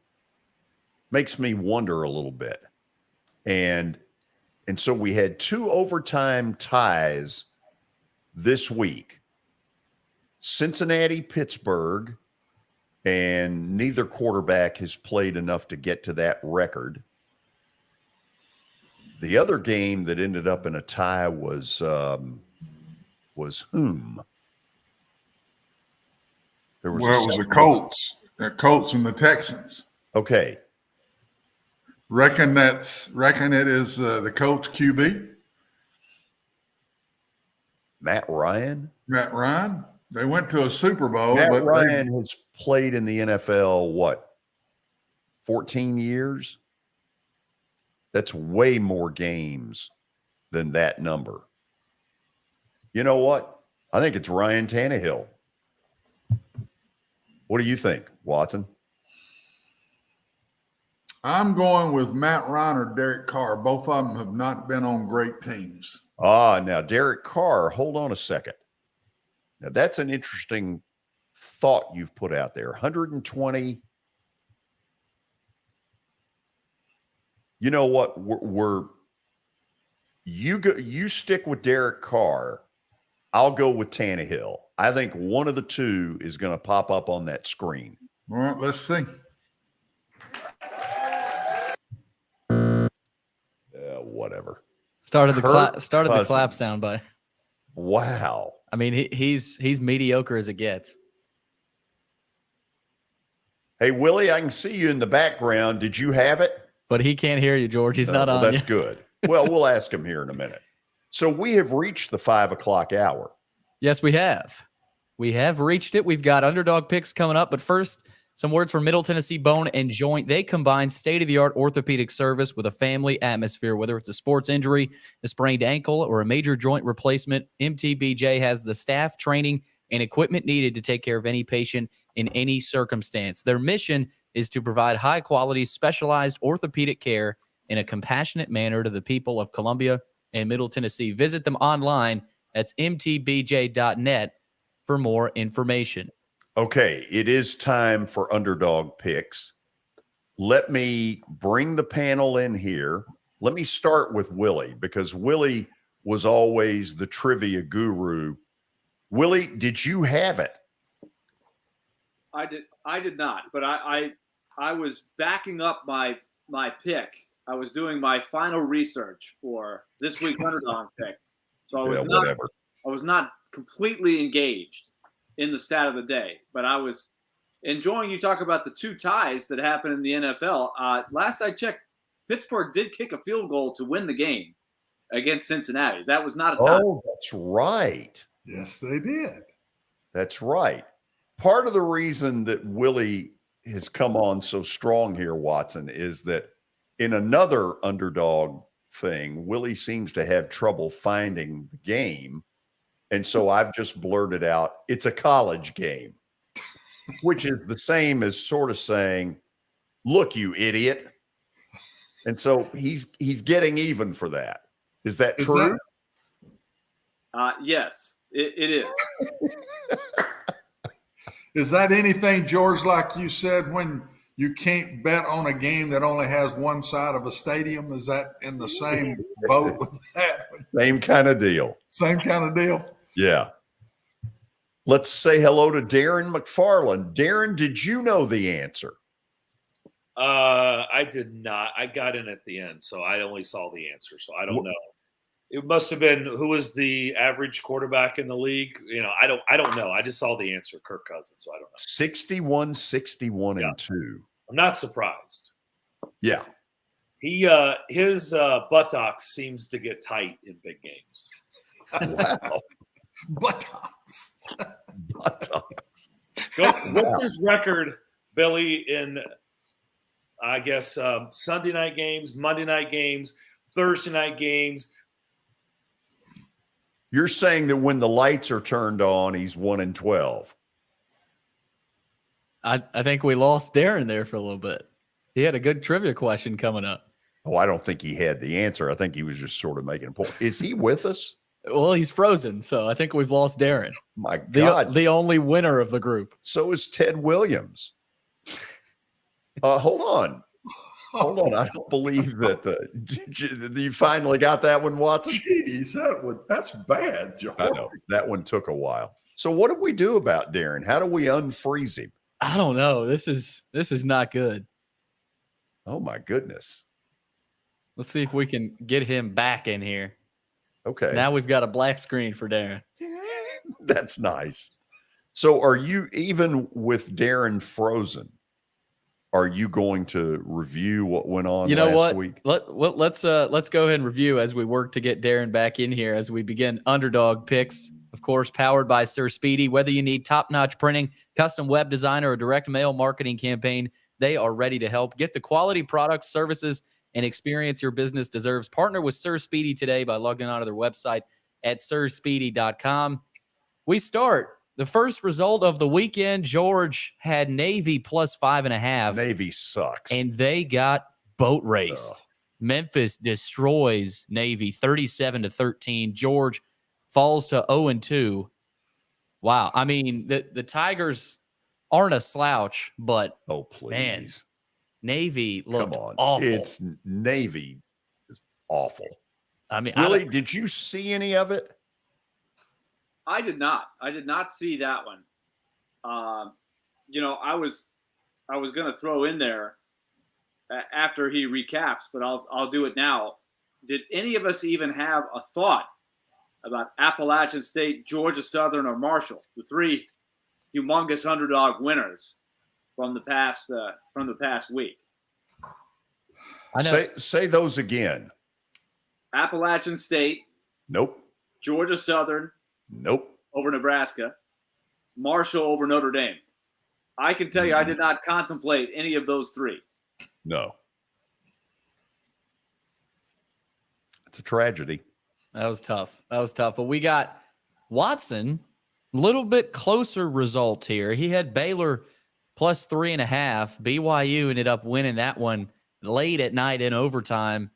makes me wonder a little bit. And so we had two overtime ties this week. Cincinnati, Pittsburgh, and neither quarterback has played enough to get to that record. The other game that ended up in a tie was whom? It was the Colts. The Colts and the Texans. Okay. Reckon it is the Colts QB. Matt Ryan. They went to a Super Bowl. Matt Ryan has played in the NFL, what, 14 years? That's way more games than that number. You know what? I think it's Ryan Tannehill. What do you think, Watson? I'm going with Matt Ryan or Derek Carr. Both of them have not been on great teams. Now Derek Carr, hold on a second. Now that's an interesting thought you've put out there. 120. You know what? You stick with Derek Carr. I'll go with Tannehill. I think one of the two is going to pop up on that screen. All right, let's see. Whatever. Started the clap sound by. Wow. I mean, he's mediocre as it gets. Hey, Willie, I can see you in the background. Did you have it? But he can't hear you, George. He's not on. That's good. Well, we'll ask him here in a minute. So we have reached the 5 o'clock hour. Yes, we have. We have reached it. We've got Underdog Picks coming up. But first, some words from Middle Tennessee Bone and Joint. They combine state-of-the-art orthopedic service with a family atmosphere. Whether it's a sports injury, a sprained ankle, or a major joint replacement, MTBJ has the staff, training, and equipment needed to take care of any patient in any circumstance. Their mission is to provide high-quality, specialized orthopedic care in a compassionate manner to the people of Columbia and Middle Tennessee. Visit them online. That's mtbj.net for more information. Okay, it is time for Underdog Picks. Let me bring the panel in here. Let me start with Willie, because Willie was always the trivia guru. Willie, did you have it? I did not, but I was backing up my pick. I was doing my final research for this week's Underdog pick. So I was not completely engaged in the stat of the day, but I was enjoying you talk about the two ties that happened in the NFL. Last I checked, Pittsburgh did kick a field goal to win the game against Cincinnati. That was not a tie. Oh, that's right. Yes, they did. That's right. Part of the reason that Willie has come on so strong here, Watson, is that in another underdog thing, Willie seems to have trouble finding the game. And so I've just blurted out, it's a college game, which is the same as sort of saying, look, you idiot. And so he's getting even for that. Is that true? Yes. It is. Is that anything, George, like you said, when you can't bet on a game that only has one side of a stadium? Is that in the same boat with that? Same kind of deal. Same kind of deal? Yeah. Let's say hello to Darren McFarland. Darren, did you know the answer? I did not. I got in at the end, so I only saw the answer, so I don't know. It must have been who was the average quarterback in the league. I don't know. I just saw the answer, Kirk Cousins, so I don't know. 61, 61, and 2. I'm not surprised. Yeah. His buttocks seems to get tight in big games. Wow. Buttocks. What's his record, Billy, in, I guess, Sunday night games, Monday night games, Thursday night games? You're saying that when the lights are turned on, he's 1-12. I think we lost Darren there for a little bit. He had a good trivia question coming up. Oh, I don't think he had the answer. I think he was just sort of making a point. Is he with us? Well, he's frozen, so I think we've lost Darren. My God. The only winner of the group. So is Ted Williams. Hold on. I don't believe that you finally got that one, Watson. Jeez, that's bad, George. I know. That one took a while. So what do we do about Darren? How do we unfreeze him? I don't know. This is not good. Oh, my goodness. Let's see if we can get him back in here. Okay. Now we've got a black screen for Darren. That's nice. So are you, even with Darren frozen, are you going to review what went on last week? Let's go ahead and review as we work to get Darren back in here as we begin Underdog Picks, of course, powered by Sir Speedy. Whether you need top-notch printing, custom web design, or a direct mail marketing campaign, they are ready to help. Get the quality products, services, and experience your business deserves. Partner with Sir Speedy today by logging onto their website at sirspeedy.com. We start. The first result of the weekend, George had Navy plus 5.5. Navy sucks. And they got boat raced. Memphis destroys Navy 37-13. George falls to 0-2. Wow. I mean, the Tigers aren't a slouch, but man, Navy looked awful. It's Navy is awful. I mean, really, did you see any of it? I did not. I did not see that one. I was going to throw in there after he recaps, but I'll do it now. Did any of us even have a thought about Appalachian State, Georgia Southern, or Marshall, the three humongous underdog winners from the past week? I know. Say those again. Appalachian State. Nope. Georgia Southern. Nope. Over Nebraska. Marshall over Notre Dame. I can tell you I did not contemplate any of those three. No. It's a tragedy. That was tough. But we got Watson, a little bit closer result here. He had Baylor plus 3.5. BYU ended up winning that one late at night in overtime.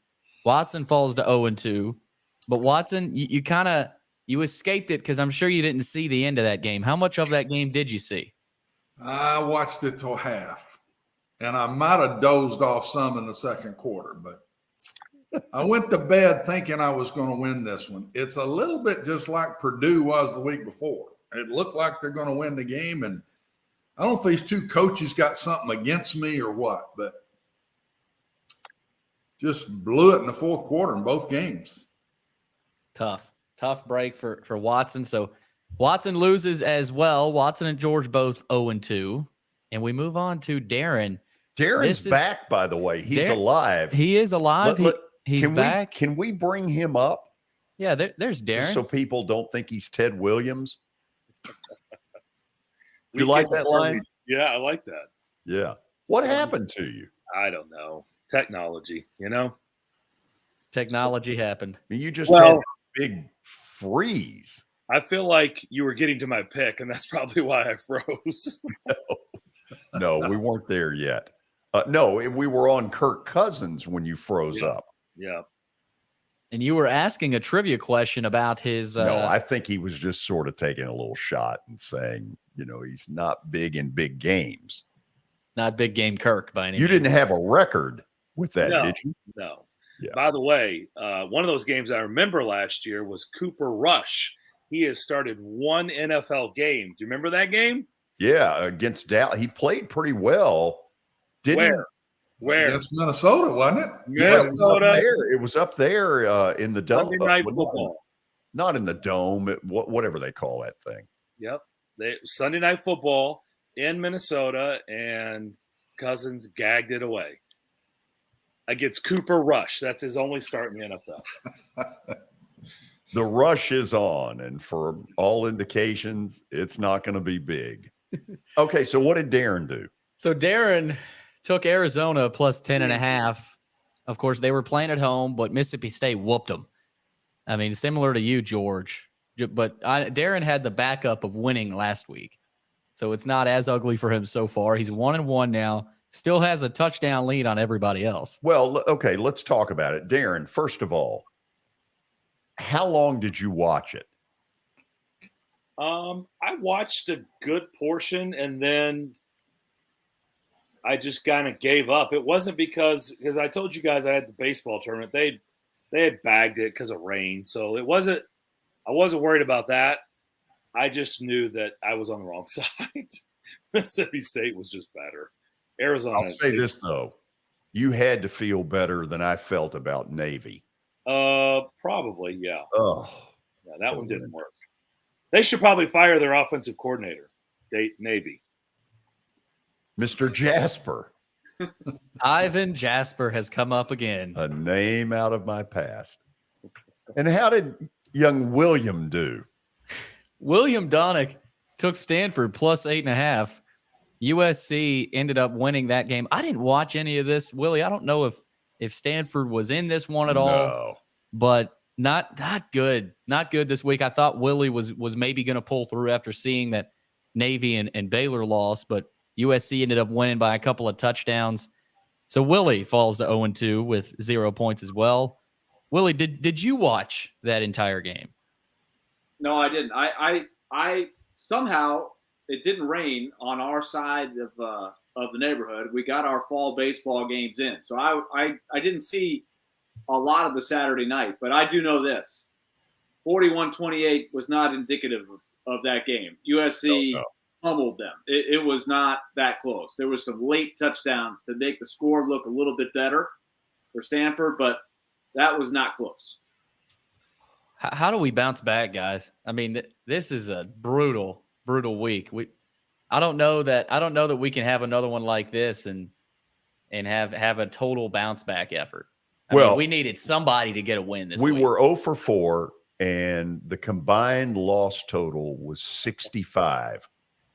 Watson falls to 0-2. But Watson, you escaped it because I'm sure you didn't see the end of that game. How much of that game did you see? I watched it till half, and I might have dozed off some in the second quarter, but I went to bed thinking I was going to win this one. It's a little bit just like Purdue was the week before. It looked like they're going to win the game, and I don't know if these two coaches got something against me or what, but just blew it in the fourth quarter in both games. Tough break for Watson. So Watson loses as well. Watson and George both 0-2. And we move on to Darren. Darren's back, by the way. He's alive. He is alive. He's back. Can we bring him up? Yeah, there's Darren. Just so people don't think he's Ted Williams. You like that line? Yeah, I like that. Yeah. What happened to you? I don't know. Technology, Technology happened. You just had a big freeze. I feel like you were getting to my pick, and that's probably why I froze. No, we weren't there yet. No, we were on Kirk Cousins when you froze up. Yeah. And you were asking a trivia question about his. No, I think he was just sort of taking a little shot and saying, he's not big in big games. Not big game Kirk by any You means. didn't have a record with that, did you? No. Yeah. By the way, one of those games I remember last year was Cooper Rush. He has started one NFL game. Do you remember that game? Yeah, against Dallas. He played pretty well. Where? Against Minnesota, wasn't it? Minnesota. It was up there in the dome. Sunday night football. Not in the dome. Whatever they call that thing. Yep. Sunday night football in Minnesota, and Cousins gagged it away against Cooper Rush. That's his only start in the NFL. The rush is on, and for all indications, it's not going to be big. Okay, so what did Darren do? So Darren took Arizona plus 10.5. Of course, they were playing at home, but Mississippi State whooped them. I mean, similar to you, George. But Darren had the backup of winning last week. So it's not as ugly for him so far. He's 1-1 now. Still has a touchdown lead on everybody else. Well, okay, let's talk about it. Darren, first of all, how long did you watch it? I watched a good portion, and then I just kind of gave up. It wasn't because I told you guys I had the baseball tournament. They had bagged it because of rain, so I wasn't worried about that. I just knew that I was on the wrong side. Mississippi State was just better. Arizona. I'll say this though, you had to feel better than I felt about Navy. Probably, yeah. Oh, yeah, that one didn't work. They should probably fire their offensive coordinator, Navy. Mr. Jasper. Ivan Jasper has come up again. A name out of my past. And how did young William do? William Donick took Stanford plus 8.5. USC ended up winning that game. I didn't watch any of this, Willie. I don't know if Stanford was in this one at all, but not good. Not good this week. I thought Willie was maybe going to pull through after seeing that Navy and Baylor lost, but USC ended up winning by a couple of touchdowns. So Willie falls to 0-2 with 0 points as well. Willie, did you watch that entire game? No, I didn't. I somehow it didn't rain on our side of the neighborhood. We got our fall baseball games in, so I didn't see a lot of the Saturday night. But I do know this: 41-28 was not indicative of that game. USC pummeled them. It was not that close. There was some late touchdowns to make the score look a little bit better for Stanford, but that was not close. How do we bounce back, guys? I mean, this is a brutal week. I don't know that we can have another one like this and have a total bounce back effort. I mean, we needed somebody to get a win this week. We were 0 for 4, and the combined loss total was 65.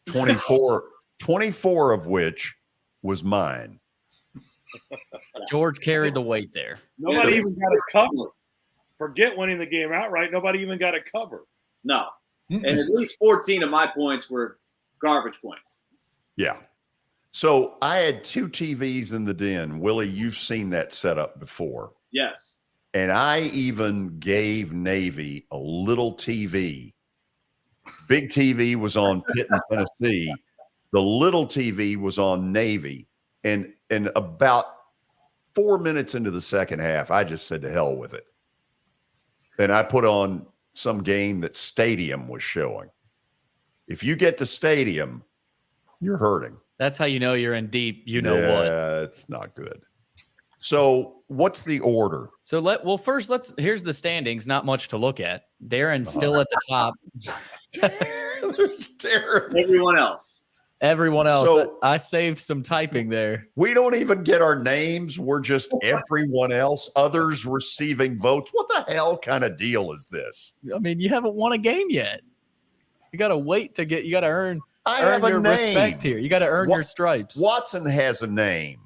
24 of which was mine. George carried the weight there. Nobody even got a cover. Forget winning the game outright. Nobody even got a cover. No. And at least 14 of my points were garbage points. Yeah. So I had 2 TVs in the den. Willie, you've seen that setup before. Yes. And I even gave Navy a little TV. Big TV was on Pitt and Tennessee. The little TV was on Navy. And about 4 minutes into the second half, I just said to hell with it. And I put on some game that Stadium was showing. If you get to Stadium, you're hurting. That's how you know you're in deep. You know what? Yeah, it's not good. So what's the order? So here's the standings. Not much to look at. Darren's still at the top. There's Darren. Everyone else. So, I saved some typing there. We don't even get our names. We're just everyone else. Others receiving votes. What the hell kind of deal is this? I mean, you haven't won a game yet. You got to wait to get. You got to earn name. your respect here. You got to earn your stripes. Watson has a name.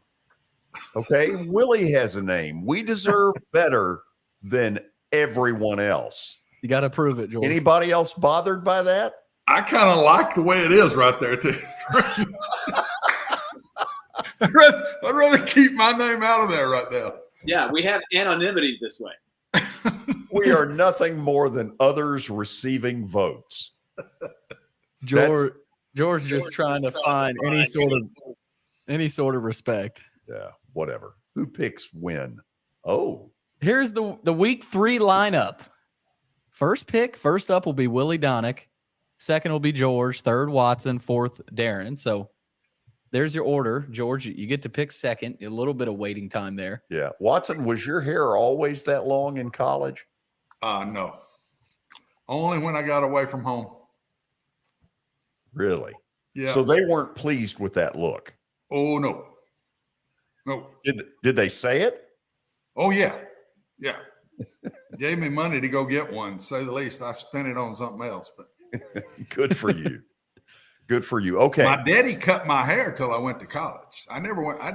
Okay, Willie has a name. We deserve better than everyone else. You got to prove it, George. Anybody else bothered by that? I kind of like the way it is right there, too. I'd rather keep my name out of there right now. Yeah, we have anonymity this way. We are nothing more than others receiving votes. George just trying to find any sort of respect. Yeah, whatever. Who picks when? Oh, here's the week 3 lineup. First up will be Willie Donick. Second will be George. Third, Watson. Fourth, Darren. So there's your order. George, you get to pick second. A little bit of waiting time there. Yeah. Watson, was your hair always that long in college? No. Only when I got away from home. Really? Yeah. So they weren't pleased with that look. Oh, no. No. Did they say it? Oh, yeah. Yeah. Gave me money to go get one, to say the least. I spent it on something else, but good for you. Good for you. Okay. My daddy cut my hair till I went to college. I'd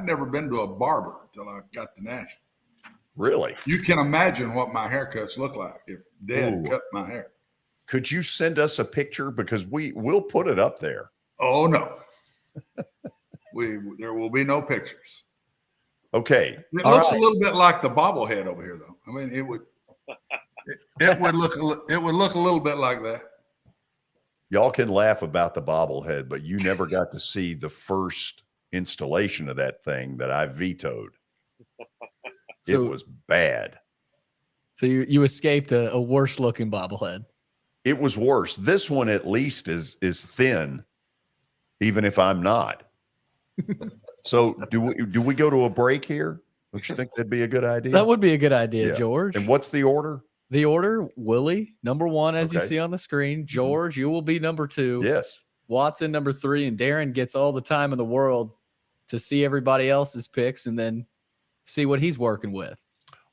never been to a barber till I got to Nashville. Really? You can imagine what my haircuts look like if Dad cut my hair. Could you send us a picture? Because we'll put it up there. Oh, no. There will be no pictures. Okay. It looks a little bit like the bobblehead over here, though. I mean, it would look a little bit like that. Y'all can laugh about the bobblehead, but you never got to see the first installation of that thing that I vetoed. It was bad. So you escaped a worse looking bobblehead. It was worse. This one at least is thin, even if I'm not. So do we go to a break here? Don't you think that'd be a good idea? That would be a good idea, George. And what's the order? The order, Willie, number 1, as you see on the screen. George, you will be number 2. Yes. Watson, number 3. And Darren gets all the time in the world to see everybody else's picks and then see what he's working with.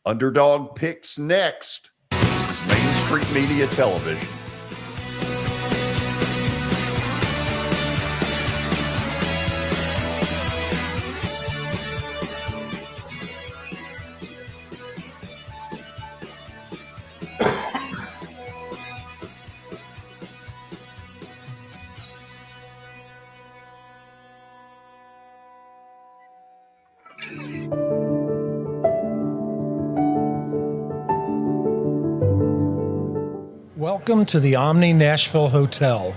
Underdog Picks next. This is Main Street Media Television. Welcome to the Omni Nashville Hotel.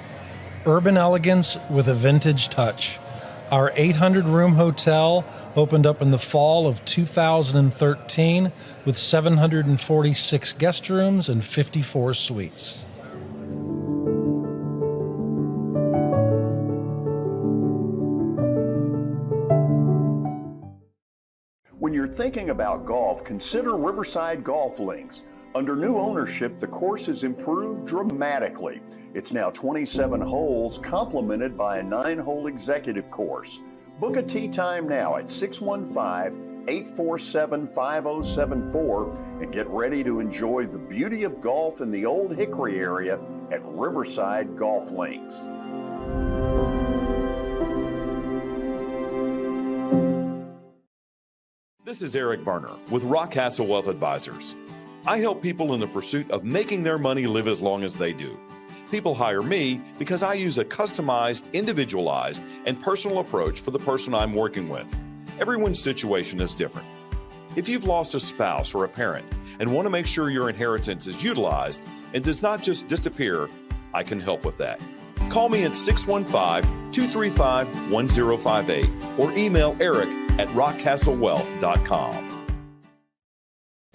Urban elegance with a vintage touch. Our 800-room hotel opened up in the fall of 2013 with 746 guest rooms and 54 suites. When you're thinking about golf, consider Riverside Golf Links. Under new ownership, the course has improved dramatically. It's now 27 holes, complemented by a 9-hole executive course. Book a tee time now at 615-847-5074 and get ready to enjoy the beauty of golf in the Old Hickory area at Riverside Golf Links. This is Eric Berner with Rockcastle Wealth Advisors. I help people in the pursuit of making their money live as long as they do. People hire me because I use a customized, individualized, and personal approach for the person I'm working with. Everyone's situation is different. If you've lost a spouse or a parent and want to make sure your inheritance is utilized and does not just disappear, I can help with that. Call me at 615-235-1058 or email eric@rockcastlewealth.com.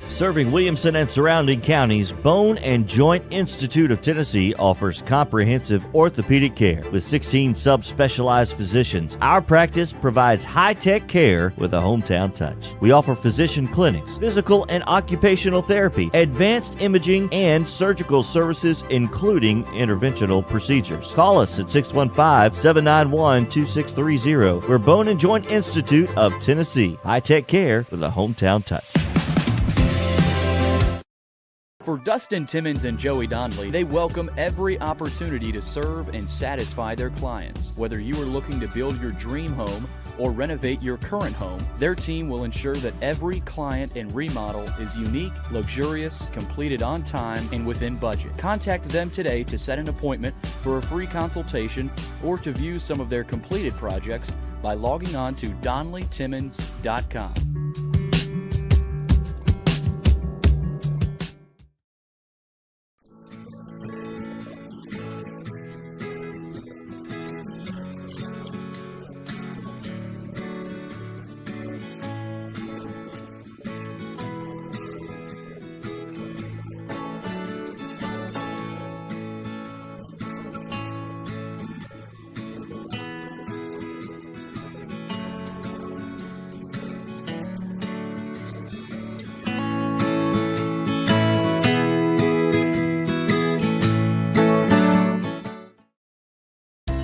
Serving Williamson and surrounding counties, Bone and Joint Institute of Tennessee offers comprehensive orthopedic care with 16 subspecialized physicians. Our practice provides high-tech care with a hometown touch. We offer physician clinics, physical and occupational therapy, advanced imaging, and surgical services, including interventional procedures. Call us at 615-791-2630. We're Bone and Joint Institute of Tennessee. High-tech care with a hometown touch. For Dustin Timmons and Joey Donnelly, they welcome every opportunity to serve and satisfy their clients. Whether you are looking to build your dream home or renovate your current home, their team will ensure that every client and remodel is unique, luxurious, completed on time, and within budget. Contact them today to set an appointment for a free consultation or to view some of their completed projects by logging on to DonnellyTimmons.com.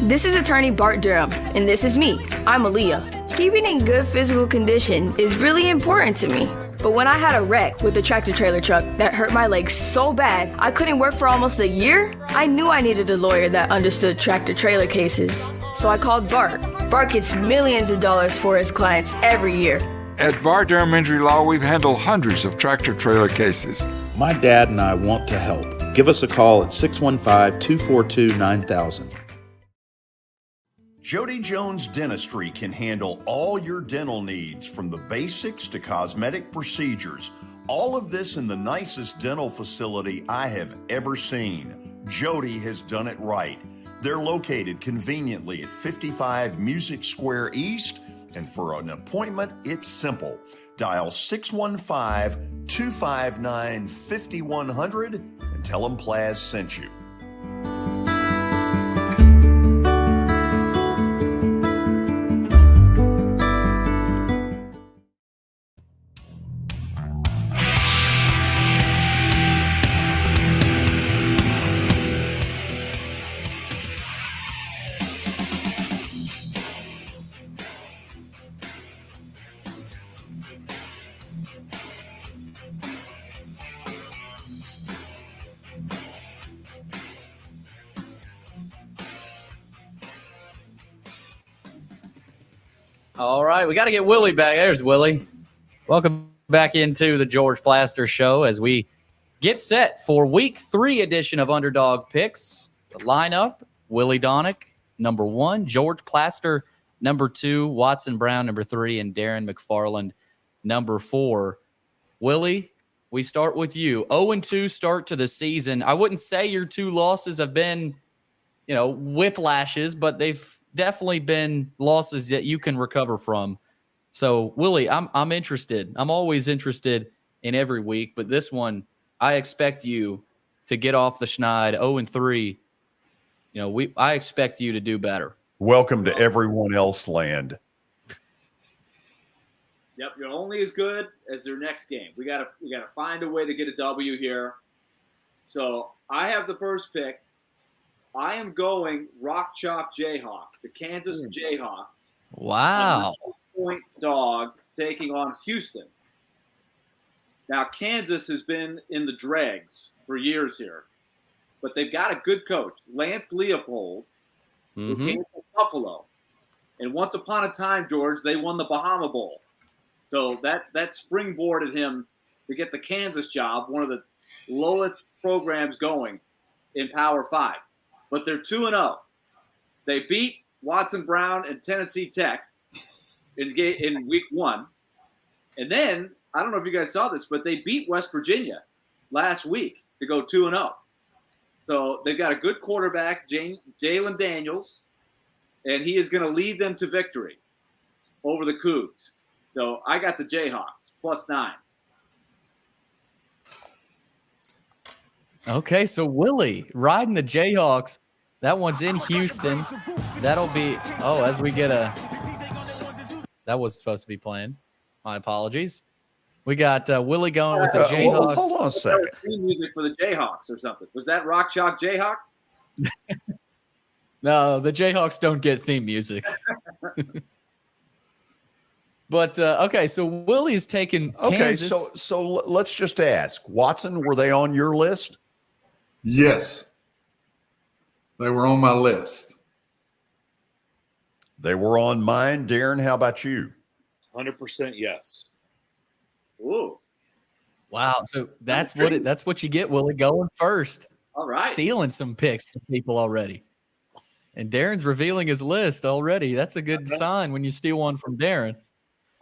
This is attorney Bart Durham, and this is me. I'm Aaliyah. Keeping in good physical condition is really important to me. But when I had a wreck with a tractor trailer truck that hurt my legs so bad I couldn't work for almost a year, I knew I needed a lawyer that understood tractor trailer cases. So I called Bart. Bart gets millions of dollars for his clients every year. At Bar Durham Injury Law, we've handled hundreds of tractor trailer cases. My dad and I want to help. Give us a call at 615-242-9000. Jody Jones Dentistry can handle all your dental needs, from the basics to cosmetic procedures. All of this in the nicest dental facility I have ever seen. Jody has done it right. They're located conveniently at 55 Music Square East, and for an appointment, it's simple. Dial 615-259-5100 and tell them Plaz sent you. All right, we got to get Willie back. There's Willie. Welcome back into the George Plaster Show as we get set for Week 3 edition of Underdog Picks. The lineup, Willie Donick, number 1, George Plaster, number 2, Watson Brown, number 3, and Darren McFarland, number 4. Willie, we start with you. 0-2 start to the season. I wouldn't say your 2 losses have been, whiplashes, but they've definitely been losses that you can recover from. So, Willie, I'm interested. I'm always interested in every week, but this one, I expect you to get off the schneid. 0-3. I expect you to do better. Welcome to everyone else land. Yep, you're only as good as their next game. We gotta find a way to get a W here. So I have the first pick. I am going Rock Chalk Jayhawk, the Kansas Jayhawks. Wow. Point dog taking on Houston. Now, Kansas has been in the dregs for years here, but they've got a good coach, Lance Leopold, who came from Buffalo. And once upon a time, George, they won the Bahama Bowl. So that springboarded him to get the Kansas job, one of the lowest programs going in Power 5. But they're 2-0. They beat Watson Brown and Tennessee Tech in Week 1. And then, I don't know if you guys saw this, but they beat West Virginia last week to go 2-0. So they've got a good quarterback, Jalen Daniels, and he is going to lead them to victory over the Cougs. So I got the Jayhawks, +9. Okay, so Willie riding the Jayhawks. That one's in Houston. That'll be as we get that was supposed to be playing. My apologies. We got Willie going with the Jayhawks. Hold on a second. That was theme music for the Jayhawks or something. Was that Rock Chalk Jayhawk? No, the Jayhawks don't get theme music. But okay, so Willie's taking Kansas. Okay, so let's just ask, Watson, were they on your list? Yes. They were on my list. They were on mine. Darren, how about you? 100% yes. Ooh. Wow. So that's what you get, Willie, going first. All right. Stealing some picks from people already. And Darren's revealing his list already. That's a good sign when you steal one from Darren.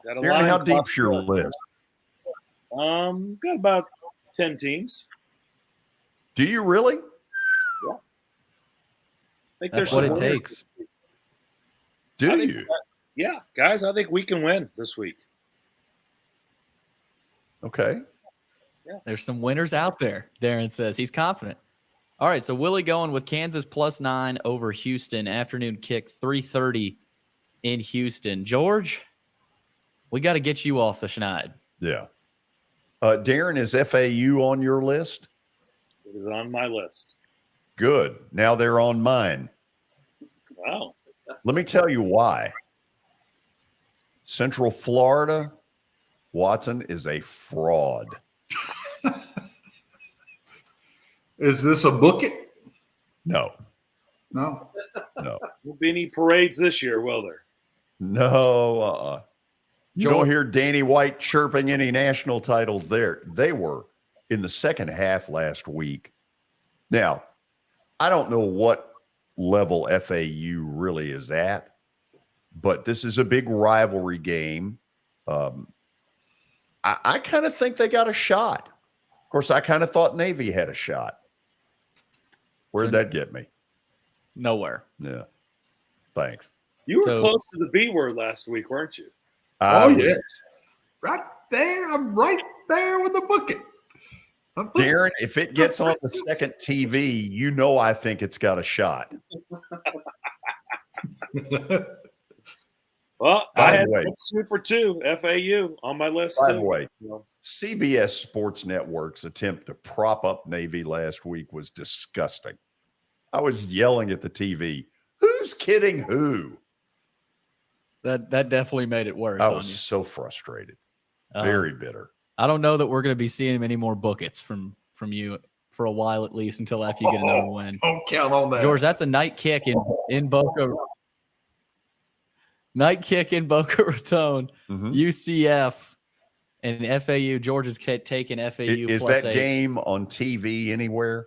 Darren, how deep's your list? Got about 10 teams. Do you really? Yeah. That's what it takes. Do you? Yeah, guys, I think we can win this week. Okay. Yeah. There's some winners out there, Darren says. He's confident. All right, so Willie going with Kansas +9 over Houston. Afternoon kick, 3:30 in Houston. George, we got to get you off the schneid. Yeah. Darren, is FAU on your list? It is on my list. Good. Now they're on mine. Wow. Let me tell you why. Central Florida, Watson, is a fraud. Is this a book it? No. No. No. Won't be any parades this year, will there? No. You don't hear Danny White chirping any national titles there. They were in the second half last week. Now, I don't know what level FAU really is at, but this is a big rivalry game. I kind of think they got a shot. Of course, I kind of thought Navy had a shot. Where'd that get me? Nowhere. Yeah. Thanks. You were close to the B word last week, weren't you? Yes. Right there. I'm right there with the bucket. Darren, if it gets on the second TV, you know I think it's got a shot. Well, By I the had way- 2 for 2 FAU on my list. By too. the way, CBS Sports Network's attempt to prop up Navy last week was disgusting. I was yelling at the TV, who's kidding who? That definitely made it worse. I on was you. so frustrated. Very bitter. I don't know that we're going to be seeing any more buckets from you for a while, at least until after you get another win. Don't count on that. George, that's a night kick in Boca. Night kick in Boca Raton, UCF, and FAU. George is taking FAU. Is plus that 8. game on TV anywhere?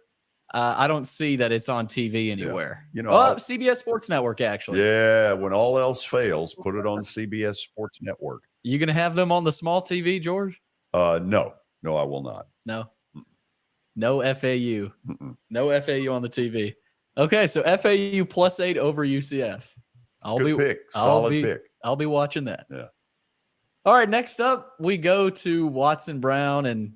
I don't see that it's on TV anywhere. You know, CBS Sports Network, actually. Yeah, when all else fails, put it on CBS Sports Network. You going to have them on the small TV, George? No, I will not. No. No FAU. No FAU on the TV. Okay, so FAU plus 8 over UCF. Good pick. Solid pick. I'll be watching that. Yeah. All right, next up, we go to Watson Brown. And,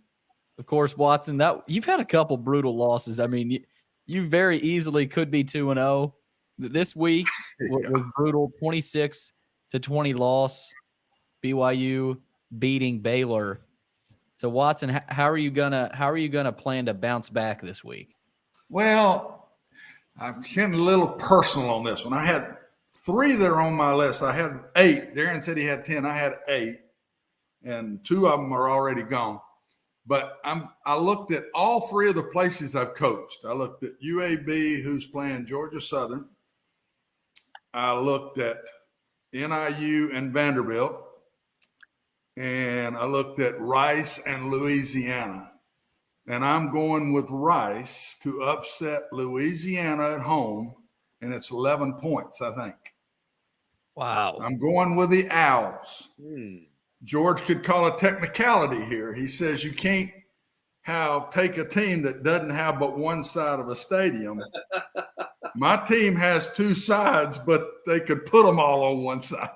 of course, Watson, that you've had a couple brutal losses. I mean, you very easily could be 2-0. This week was brutal, 26-20 loss. BYU beating Baylor. So Watson, how are you gonna plan to bounce back this week? Well, I'm getting a little personal on this one. I had 3 that are on my list. I had 8. Darren said he had 10. I had 8, and 2 of them are already gone. But I looked at all 3 of the places I've coached. I looked at UAB, who's playing Georgia Southern. I looked at NIU and Vanderbilt. And I looked at Rice and Louisiana. And I'm going with Rice to upset Louisiana at home. And it's 11 points, I think. Wow. I'm going with the Owls. George could call a technicality here. He says you can't take a team that doesn't have but one side of a stadium. My team has 2 sides, but they could put them all on one side.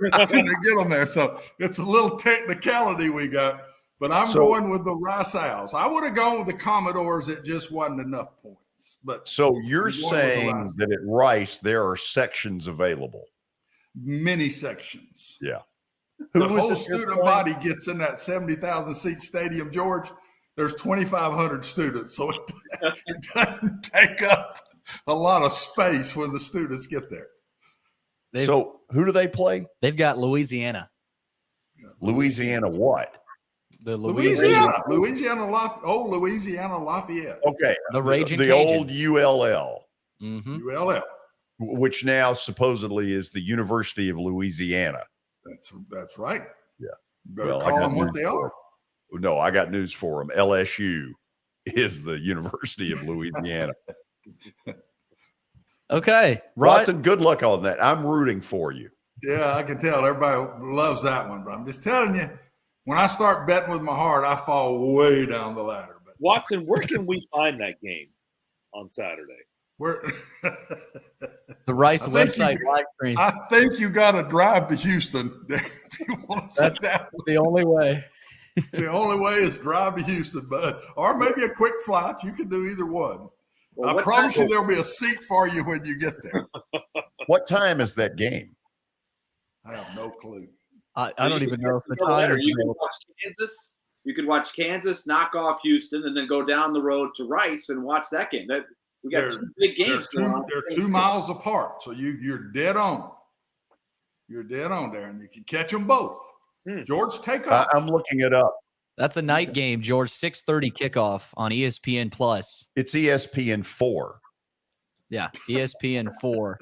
And they get them there. So it's a little technicality we got. But I'm going with the Rice Owls. I would have gone with the Commodores. It just wasn't enough points. But so you're saying that at Rice there are sections available? Many sections. Yeah. The whole student body gets in that 70,000 seat stadium, George. There's 2,500 students, so it doesn't take up a lot of space when the students get there. So who do they play? They've got Louisiana. Louisiana what? The Louisiana Lafayette. Okay. The Raging the Cajuns. old ULL. ULL. Which now supposedly is the University of Louisiana. That's right. Yeah. Better call them what they are. No, I got news for them. LSU is the University of Louisiana. Okay. Watson, good luck on that. I'm rooting for you. Yeah, I can tell. Everybody loves that one. But I'm just telling you, when I start betting with my heart, I fall way down the ladder. But Watson, where can we find that game on Saturday? Where the Rice website live stream. I think you got to drive to Houston. That's the only way. The only way is drive to Houston, bud, or maybe a quick flight. You can do either one. Well, I promise you there'll be a seat for you when you get there. What time is that game? I have no clue. I don't even know if the time. You can watch Kansas. You could watch Kansas knock off Houston and then go down the road to Rice and watch that game. We got two big games going on. They're 2 miles apart, so you're dead on. You're dead on there, and you can catch them both. George, take off. I'm looking it up. That's a night game, George. 6:30 kickoff on ESPN Plus. It's ESPN 4. Yeah, ESPN 4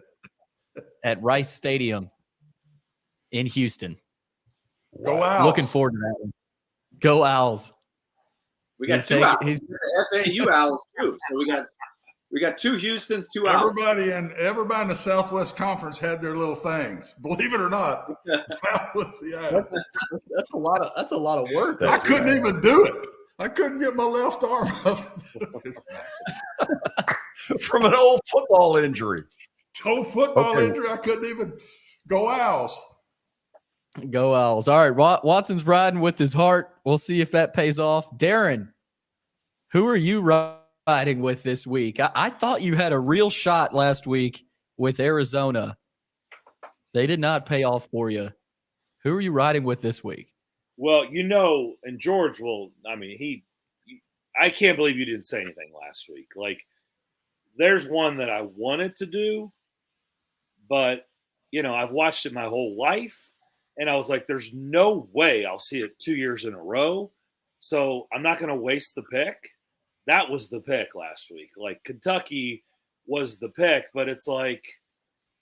at Rice Stadium in Houston. Go Owls. Looking forward to that one. Go Owls. We got two Owls. We got the FAU Owls too. So we got two Houstons, two Owls. Everybody in the Southwest Conference had their little things. Believe it or not, that was that's a lot of work. I couldn't even do it. I couldn't get my left arm up. From an old football injury. Injury. I couldn't even go Owls. Go Owls. All right. Watson's riding with his heart. We'll see if that pays off. Darren, who are you riding with this week? I thought you had a real shot last week with Arizona. They did not pay off for you. Who are you riding with this week? Well, and George I can't believe you didn't say anything last week. Like, there's one that I wanted to do, but, I've watched it my whole life, and I was like, there's no way I'll see it 2 years in a row, so I'm not going to waste the pick. That was the pick last week. Like, Kentucky was the pick, but it's like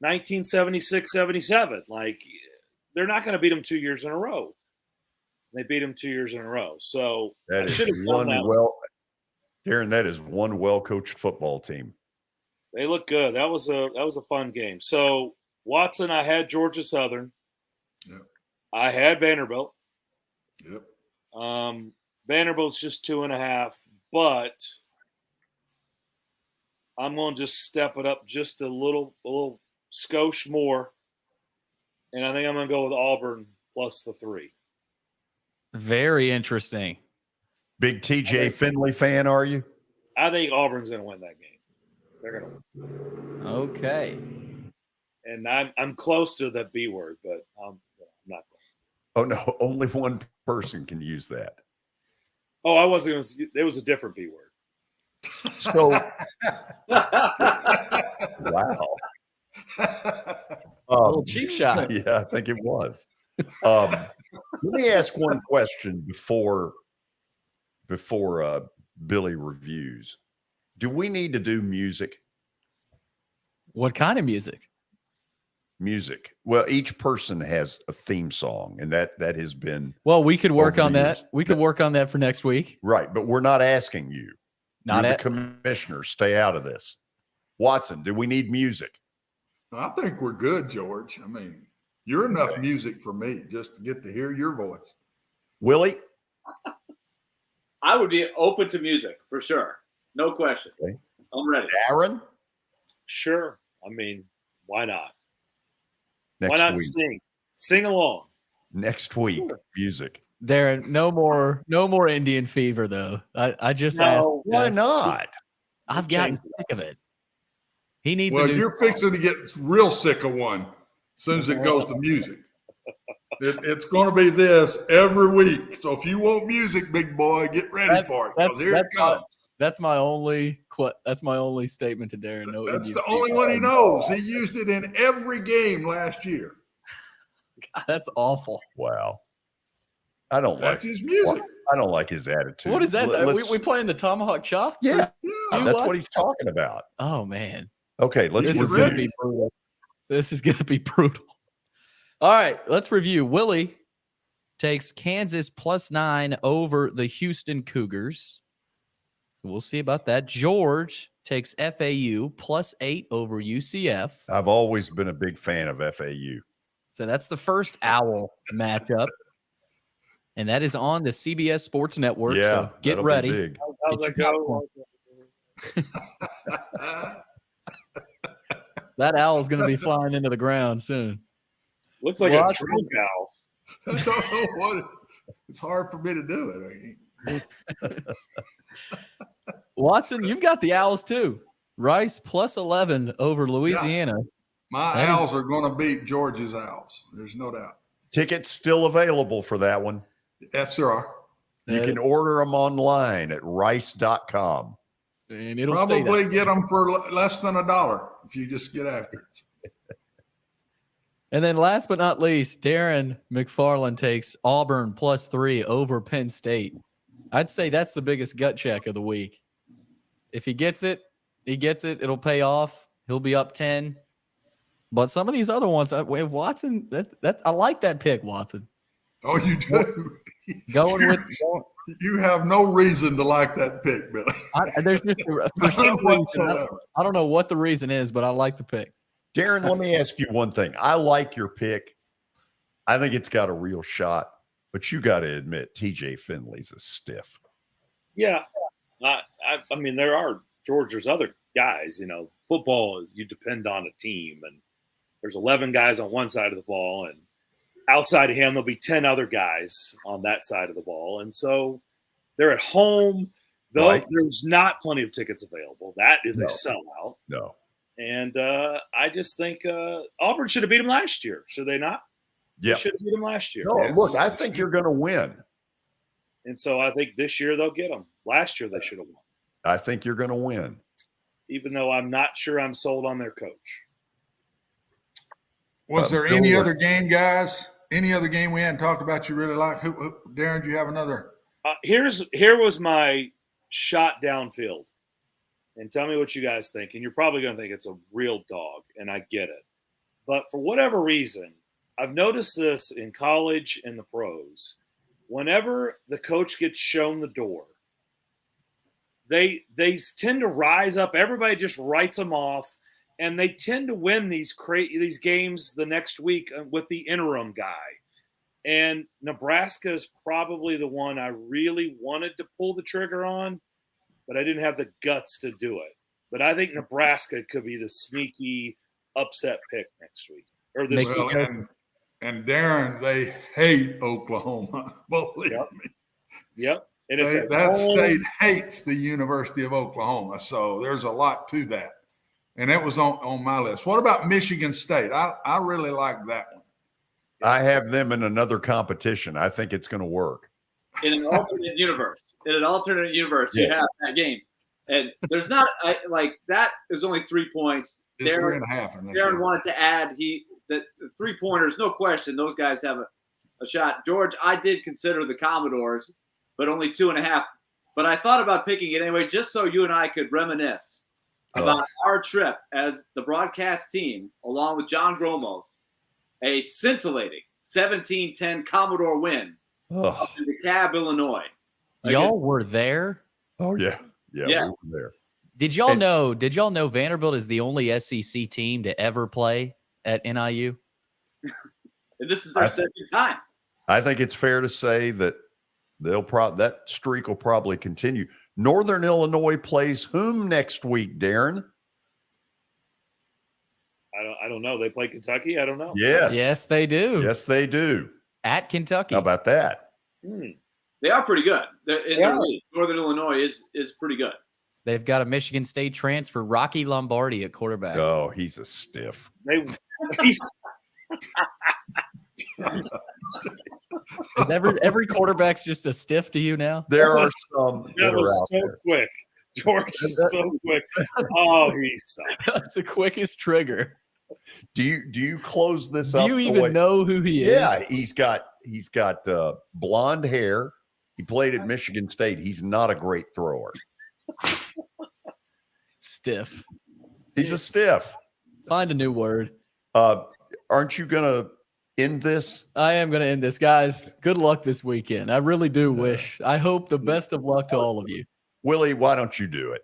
1976-77. Like, they're not going to beat them 2 years in a row. They beat them 2 years in a row. So that is one Darren, that is one well-coached football team. They look good. That was a fun game. So Watson, I had Georgia Southern. Yep. I had Vanderbilt. Yep. Vanderbilt's just 2.5, but I'm going to just step it up just a little skosh more, and I think I'm going to go with Auburn plus the 3. Very interesting. Big TJ Finley fan, are you? I think Auburn's going to win that game. They're going to win. Okay. And I'm close to that B word, but I'm not. Oh, no. Only one person can use that. Oh, I wasn't going to. It was a different B word. So, wow. A little cheap shot. Yeah, I think it was. Let me ask one question before Billy reviews. Do we need to do music? What kind of music? Music. Well, each person has a theme song, and that has been. Well, we could work on that. We could work on that for next week. Right, but we're not asking you. Not the commissioner. Stay out of this. Watson, do we need music? I think we're good, George. I mean, you're enough music for me just to get to hear your voice. Willie? I would be open to music for sure. No question. Okay. I'm ready. Darren? Sure. I mean, why not? Next why not week. sing? Sing along. Next week, music. Darren, no more Indian fever though. I just asked. Why not? I've gotten sick of it. He needs. Well, you're fixing to get real sick of one as soon as it goes to music. It's going to be this every week. So if you want music, big boy, get ready for it. Because here it comes. That's my only statement to Darren. No, that's the only one he knows. He used it in every game last year. God, that's awful. Wow. I don't that's his music. I don't like his attitude. What is that? We playing the Tomahawk Chop? Yeah. That's what he's talking about. Oh man. Okay, let's This is going to be brutal. This is going to be brutal. All right, let's review. Willie takes Kansas +9 over the Houston Cougars. So we'll see about that. George takes FAU +8 over UCF. I've always been a big fan of FAU. So that's the first Owl matchup. And that is on the CBS Sports Network. Yeah, so get ready. How's that go? That owl is going to be flying into the ground soon. Looks like a drunk owl. I don't know what. It's hard for me to do it. Watson, you've got the Owls too. Rice +11 over Louisiana. Yeah. My Owls are going to beat Georgia's Owls. There's no doubt. Tickets still available for that one. Yes, there are. You can order them online at rice.com. And it'll probably get them for less than $1 if you just get after it. And then last but not least, Darren McFarland takes Auburn +3 over Penn State. I'd say that's the biggest gut check of the week. If he gets it, he gets it. It'll pay off. He'll be up 10. But some of these other ones, Watson, I like that pick, Watson. Oh, you do? You have no reason to like that pick, Billy. There's just for some reason, I don't know what the reason is, but I like the pick. Darren, let me ask you one thing. I like your pick. I think it's got a real shot, but you got to admit, TJ Finley's a stiff. Yeah. I mean, there's other guys, football is you depend on a team, and there's 11 guys on one side of the ball, and outside of him, there'll be 10 other guys on that side of the ball. And so they're at home, though there's not plenty of tickets available. That is a sellout. No. And I just think Auburn should have beat them last year. Should they not? Yeah. They should have beat them last year. No, look, I think you're going to win. And so I think this year they'll get them. Last year they should have won. I think you're going to win. Even though I'm not sure I'm sold on their coach. Was there any other game, guys? Any other game we hadn't talked about you really like? Darren, do you have another? Here was my shot downfield. And tell me what you guys think. And you're probably going to think it's a real dog, and I get it. But for whatever reason, I've noticed this in college and the pros. Whenever the coach gets shown the door, they tend to rise up. Everybody just writes them off, and they tend to win these games the next week with the interim guy. And Nebraska is probably the one I really wanted to pull the trigger on, but I didn't have the guts to do it. But I think Nebraska could be the sneaky upset pick next week. Or this week. And Darren, they hate Oklahoma. Believe me. Yep. And that state hates the University of Oklahoma. So there's a lot to that. And that was on my list. What about Michigan State? I really like that one. I have them in another competition. I think it's going to work. In an alternate universe. You have that game. And there's not like that is only 3 points. It's 3.5. Darren wanted to add the 3-pointers, no question. Those guys have a shot. George, I did consider the Commodores, but only 2.5. But I thought about picking it anyway, just so you and I could reminisce about our trip as the broadcast team, along with John Gromos, a scintillating 17-10 Commodore win up in DeKalb, Illinois. Y'all were there? Oh, yeah. Yeah, we were there. Did y'all know Vanderbilt is the only SEC team to ever play at NIU? And this is their second time. I think it's fair to say that that streak will probably continue. Northern Illinois plays whom next week, Darren? I don't know. They play Kentucky? I don't know. Yes, they do. Yes, they do. At Kentucky. How about that? They are pretty good. Their league. Northern Illinois is pretty good. They've got a Michigan State transfer, Rocky Lombardi, at quarterback. Oh, he's a stiff. Every quarterback's just a stiff to you now? There are some that was so quick. George is so quick. Oh, he sucks. That's the quickest trigger. Do you close this up? Do you even know who he is? Yeah, he's got blonde hair. He played at Michigan State. He's not a great thrower. Stiff. He's a stiff. Find a new word. Aren't you gonna end this? I am gonna end this, guys. Good luck this weekend. I really do wish. I hope the best of luck to all of you. Willie, why don't you do it?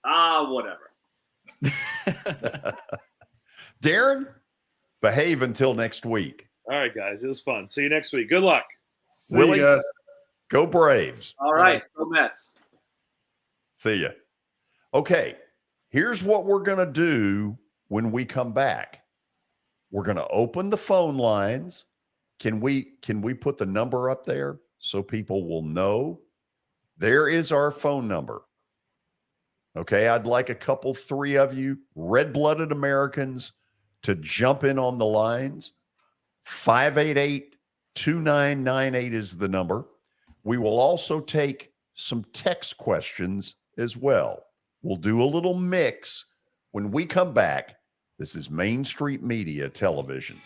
Whatever. Darren, behave until next week. All right, guys. It was fun. See you next week. Good luck. Willie, go Braves. All right. Go Mets. See ya. Okay. Here's what we're going to do when we come back. We're going to open the phone lines. Can we put the number up there so people will know? There is our phone number. Okay, I'd like a couple, 3 of you, red-blooded Americans, to jump in on the lines. 588-2998 is the number. We will also take some text questions as well. We'll do a little mix when we come back. This is Main Street Media Television.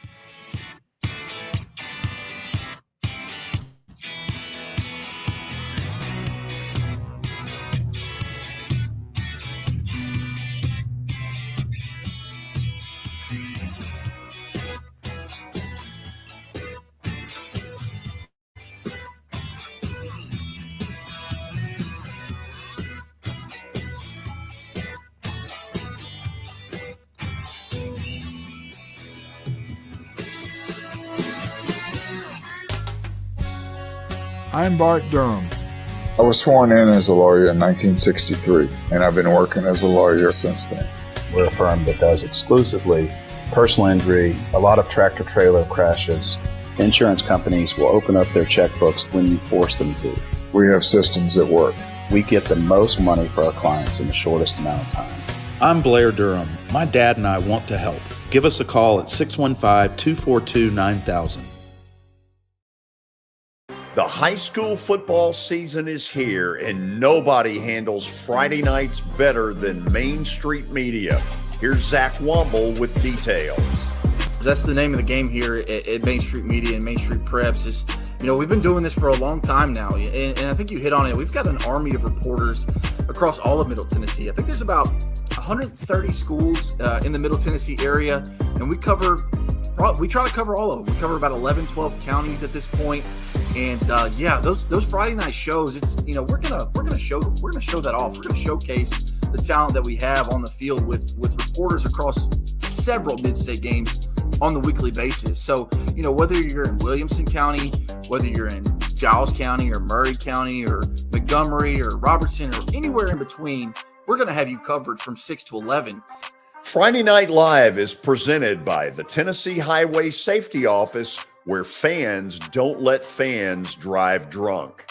I'm Bart Durham. I was sworn in as a lawyer in 1963, and I've been working as a lawyer since then. We're a firm that does exclusively personal injury, a lot of tractor trailer crashes. Insurance companies will open up their checkbooks when you force them to. We have systems that work. We get the most money for our clients in the shortest amount of time. I'm Blair Durham. My dad and I want to help. Give us a call at 615-242-9000. The high school football season is here, and nobody handles Friday nights better than Main Street Media. Here's Zach Womble with details. That's the name of the game here at Main Street Media and Main Street Preps. Is, we've been doing this for a long time now, and I think you hit on it. We've got an army of reporters across all of Middle Tennessee. I think there's about 130 schools in the Middle Tennessee area, and we try to cover all of them. We cover about 11, 12 counties at this point. And those Friday night shows, it's we're gonna show that off. We're gonna showcase the talent that we have on the field with reporters across several mid-state games on the weekly basis. So whether you're in Williamson County, whether you're in Giles County or Murray County or Montgomery or Robertson or anywhere in between, we're gonna have you covered from 6 to 11. Friday Night Live is presented by the Tennessee Highway Safety Office, where fans don't let fans drive drunk.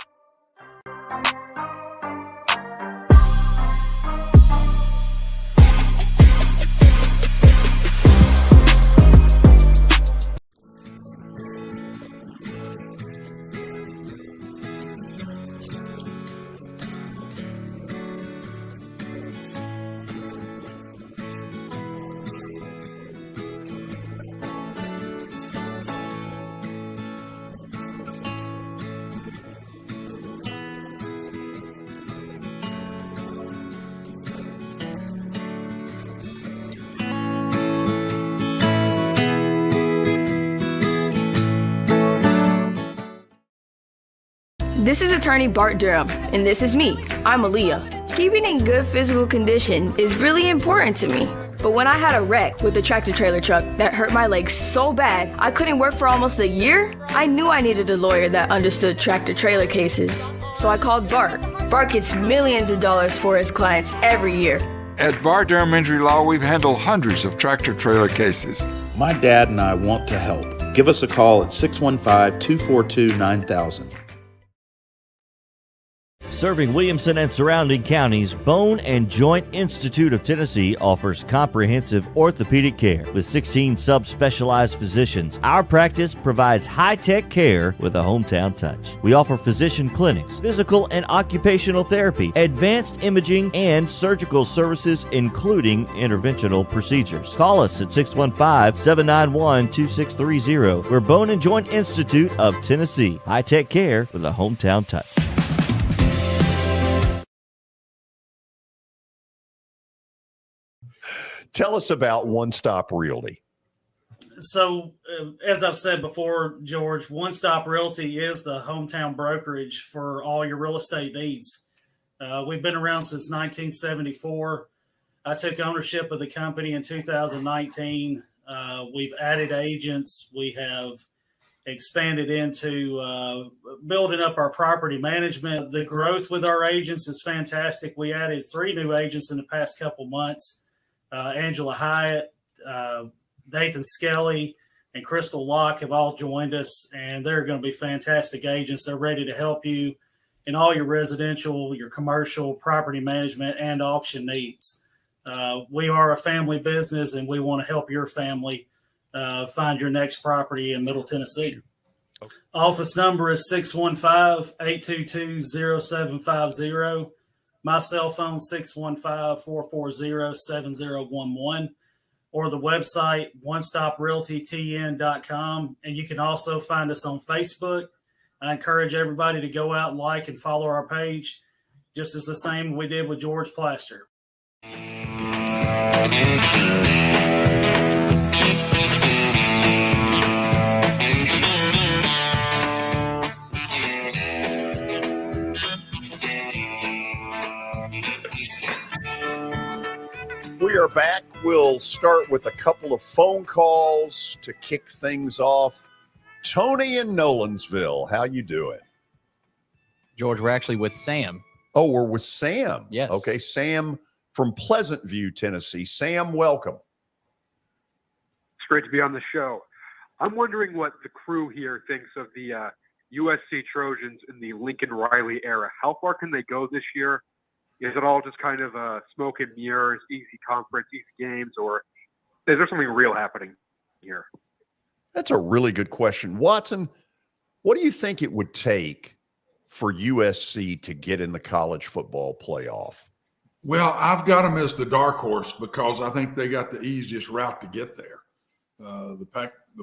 This is attorney Bart Durham, and this is me. I'm Aaliyah. Keeping in good physical condition is really important to me. But when I had a wreck with a tractor trailer truck that hurt my legs so bad I couldn't work for almost a year, I knew I needed a lawyer that understood tractor trailer cases. So I called Bart. Bart gets millions of dollars for his clients every year. At Bart Durham Injury Law, we've handled hundreds of tractor trailer cases. My dad and I want to help. Give us a call at 615-242-9000. Serving Williamson and surrounding counties, Bone and Joint Institute of Tennessee offers comprehensive orthopedic care with 16 subspecialized physicians. Our practice provides high-tech care with a hometown touch. We offer physician clinics, physical and occupational therapy, advanced imaging, and surgical services, including interventional procedures. Call us at 615-791-2630. We're Bone and Joint Institute of Tennessee. High-tech care with a hometown touch. Tell us about One Stop Realty. So, as I've said before, George, One Stop Realty is the hometown brokerage for all your real estate needs. We've been around since 1974. I took ownership of the company in 2019. We've added agents. We have expanded into building up our property management. The growth with our agents is fantastic. We added 3 new agents in the past couple months. Angela Hyatt, Nathan Skelly, and Crystal Locke have all joined us, and they're going to be fantastic agents. They're ready to help you in all your residential, your commercial, property management, and auction needs. We are a family business, and we want to help your family find your next property in Middle Tennessee. Office number is 615-822-0750. My cell phone, 615-440-7011, or the website, onestoprealtytn.com. And you can also find us on Facebook. I encourage everybody to go out and like and follow our page, just as the same we did with George Plaster. We are back. We'll start with a couple of phone calls to kick things off. Tony in Nolensville, how you doing? George, we're actually with Sam. Oh, we're with Sam. Yes. Okay, Sam from Pleasant View, Tennessee. Sam, welcome. It's great to be on the show. I'm wondering what the crew here thinks of the USC Trojans in the Lincoln Riley era. How far can they go this year? Is it all just kind of smoke and mirrors, easy conference, easy games, or is there something real happening here? That's a really good question. Watson, what do you think it would take for USC to get in the college football playoff? Well, I've got them as the dark horse because I think they got the easiest route to get there. The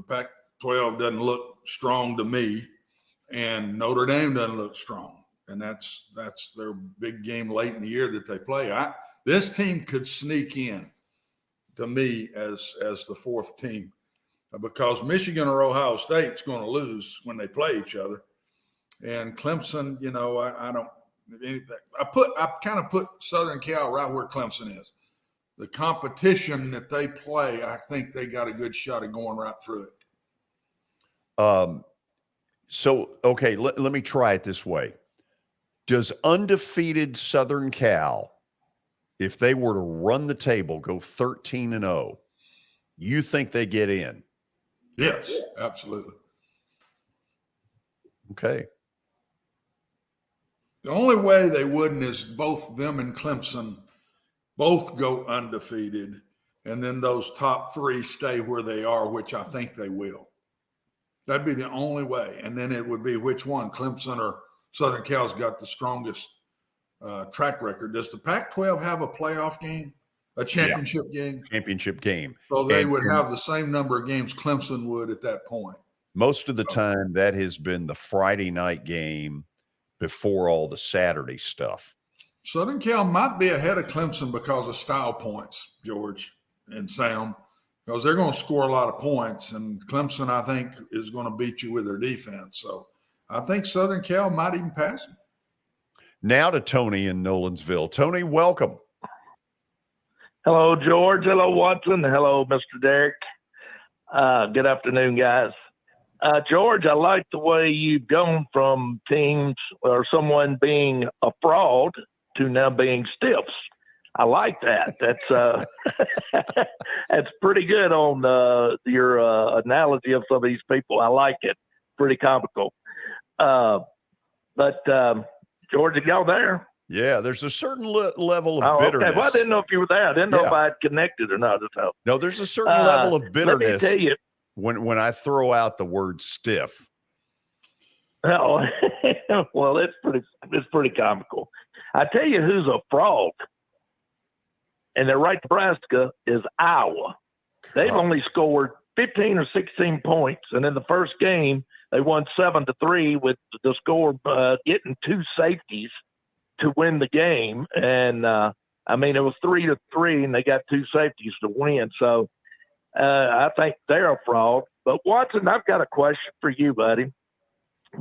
Pac-12 doesn't look strong to me, and Notre Dame doesn't look strong. And that's their big game late in the year that they play. This team could sneak in to me as the fourth team because Michigan or Ohio State's going to lose when they play each other. And Clemson, I kind of put Southern Cal right where Clemson is. The competition that they play, I think they got a good shot of going right through it. Okay, let me try it this way. Does undefeated Southern Cal, if they were to run the table, go 13-0, you think they get in? Yes, absolutely. Okay. The only way they wouldn't is both them and Clemson both go undefeated, and then those top three stay where they are, which I think they will. That'd be the only way. And then it would be which one, Clemson or Southern Cal's got the strongest track record. Does the Pac-12 have a playoff game, a championship game? Championship game. So they would have the same number of games Clemson would at that point. Most of the time, that has been the Friday night game before all the Saturday stuff. Southern Cal might be ahead of Clemson because of style points, George and Sam, because they're going to score a lot of points, and Clemson, I think, is going to beat you with their defense. So I think Southern Cal might even pass them. Now to Tony in Nolensville. Tony, welcome. Hello, George. Hello, Watson. Hello, Mr. Derek. Good afternoon, guys. George, I like the way you've gone from teams or someone being a fraud to now being stiffs. I like that. That's that's pretty good on your analogy of some of these people. I like it. Pretty comical. But George, are y'all there? Yeah, there's a certain level of bitterness. Okay. Well, I didn't know if you were there. I didn't know if I had connected or not. So. No, there's a certain level of bitterness. Let me tell you. When I throw out the word stiff. Oh, well, it's pretty comical. I tell you who's a fraud, and they're right. Nebraska is Iowa. They've only scored 15 or 16 points, and in the first game they won 7-3 with the score getting two safeties to win the game. And I mean, it was 3-3, and they got two safeties to win. So I think they're a fraud. But Watson, I've got a question for you, buddy.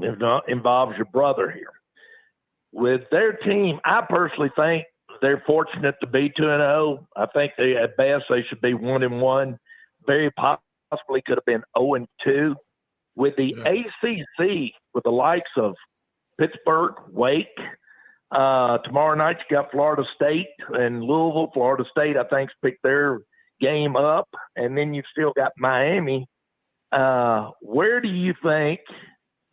It involves your brother here. With their team, I personally think they're fortunate to be 2-0. I think at best they should be 1-1. Very possibly could have been 0-2. With the ACC, with the likes of Pittsburgh, Wake, tomorrow night you got Florida State and Louisville. Florida State, I think, picked their game up, and then you've still got Miami. Where do you think,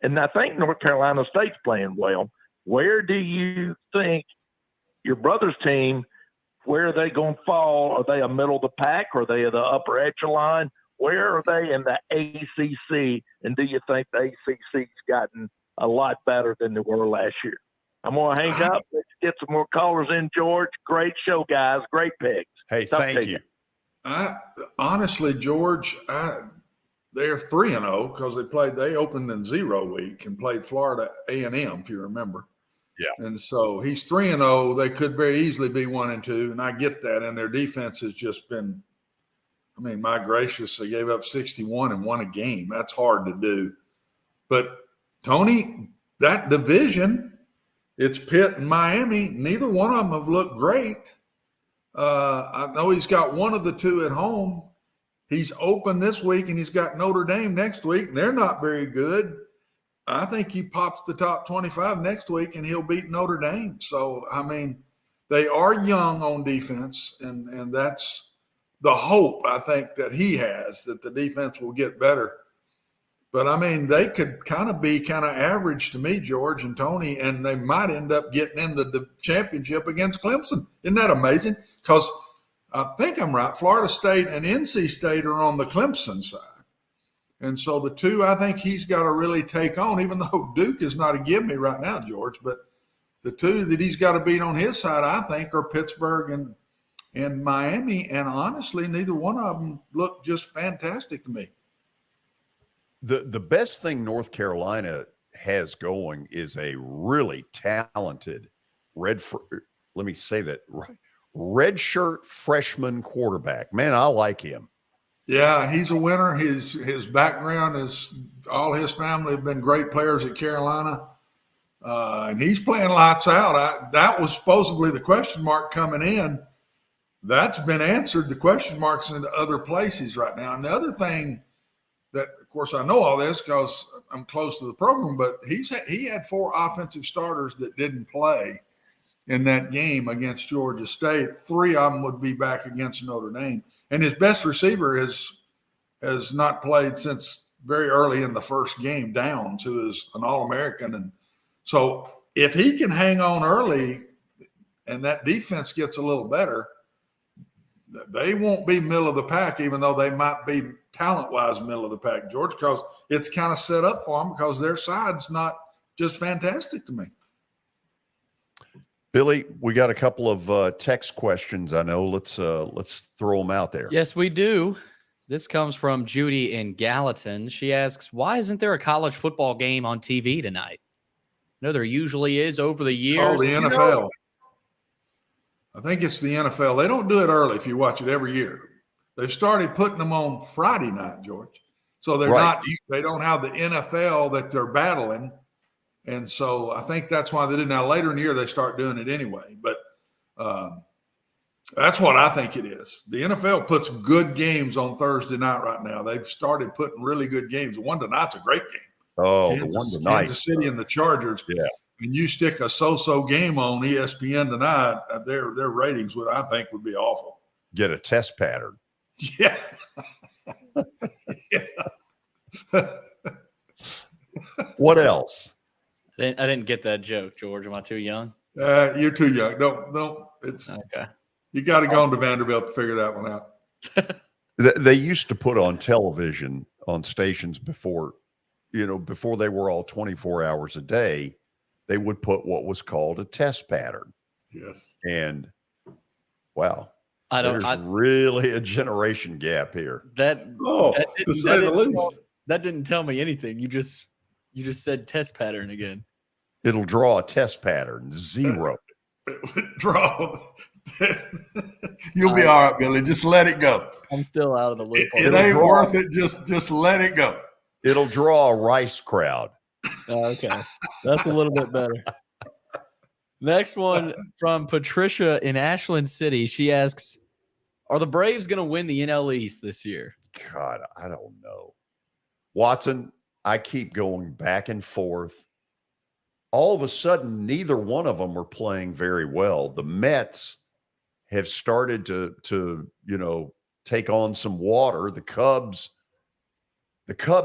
and I think North Carolina State's playing well, where do you think your brother's team, where are they going to fall? Are they a middle of the pack? Are they the upper echelon? Where are they in the ACC? And do you think the ACC's gotten a lot better than they were last year? I'm going to hang up. Let's get some more callers in, George. Great show, guys. Great picks. Hey, Tough thank pick. you. Honestly, George, they're 3-0 because they opened in 0 week and played Florida A&M, if you remember. Yeah. And so he's 3-0. They could very easily be 1-2, and I get that. And their defense has just been, I mean, my gracious, they gave up 61 and won a game. That's hard to do. But Tony, that division, it's Pitt and Miami. Neither one of them have looked great. I know he's got one of the two at home. He's open this week, and he's got Notre Dame next week, and they're not very good. I think he pops the top 25 next week, and he'll beat Notre Dame. So, I mean, they are young on defense, and that's the hope, I think, that he has, that the defense will get better. But, I mean, they could kind of be average to me, George and Tony, and they might end up getting in the championship against Clemson. Isn't that amazing? Because I think I'm right. Florida State and NC State are on the Clemson side. And so the two I think he's got to really take on, even though Duke is not a give me right now, George. But the two that he's got to beat on his side, I think, are Pittsburgh and Miami. And honestly, neither one of them look just fantastic to me. The best thing North Carolina has going is a really talented redshirt freshman quarterback. Man, I like him. Yeah, he's a winner. His background is all his family have been great players at Carolina. And he's playing lights out. That was supposedly the question mark coming in. That's been answered. The question mark's in other places right now. And the other thing that, of course, I know all this because I'm close to the program, but he had 4 offensive starters that didn't play in that game against Georgia State. 3 of them would be back against Notre Dame. And his best receiver has not played since very early in the first game, Downs, who is an All-American. And so if he can hang on early and that defense gets a little better, they won't be middle of the pack, even though they might be talent-wise middle of the pack, George, because it's kind of set up for them because their side's not just fantastic to me. Billy, we got a couple of text questions. I know. Let's throw them out there. Yes, we do. This comes from Judy in Gallatin. She asks, why isn't there a college football game on TV tonight? I know there usually is over the years. Oh, the NFL. I think it's the NFL. They don't do it early if you watch it every year. They've started putting them on Friday night, George. So they're they don't have the NFL that they're battling. And so I think that's why they did. Now, later in the year, they start doing it anyway. But that's what I think it is. The NFL puts good games on Thursday night right now. They've started putting really good games. The one tonight's a great game. Oh, the one tonight. Kansas City and the Chargers. Yeah. And you stick a so-so game on ESPN tonight, their ratings I think would be awful. Get a test pattern. Yeah. What else? I didn't get that joke, George. Am I too young? You're too young. Don't. It's okay. You got to go on to Vanderbilt to figure that one out. They used to put on television on stations before they were all 24 hours a day. They would put what was called a test pattern. Yes. And wow. There's really a generation gap here. To say the least. That didn't tell me anything. You just said test pattern again. It'll draw a test pattern. 0. Draw. You'll be all right, Billy. Just let it go. I'm still out of the loop. It ain't worth it. Just let it go. It'll draw a rice crowd. Okay. That's a little bit better. Next one from Patricia in Ashland City. She asks, are the Braves going to win the NL East this year? God, I don't know. Watson, I keep going back and forth. All of a sudden, neither one of them are playing very well. The Mets have started to take on some water. The Cubs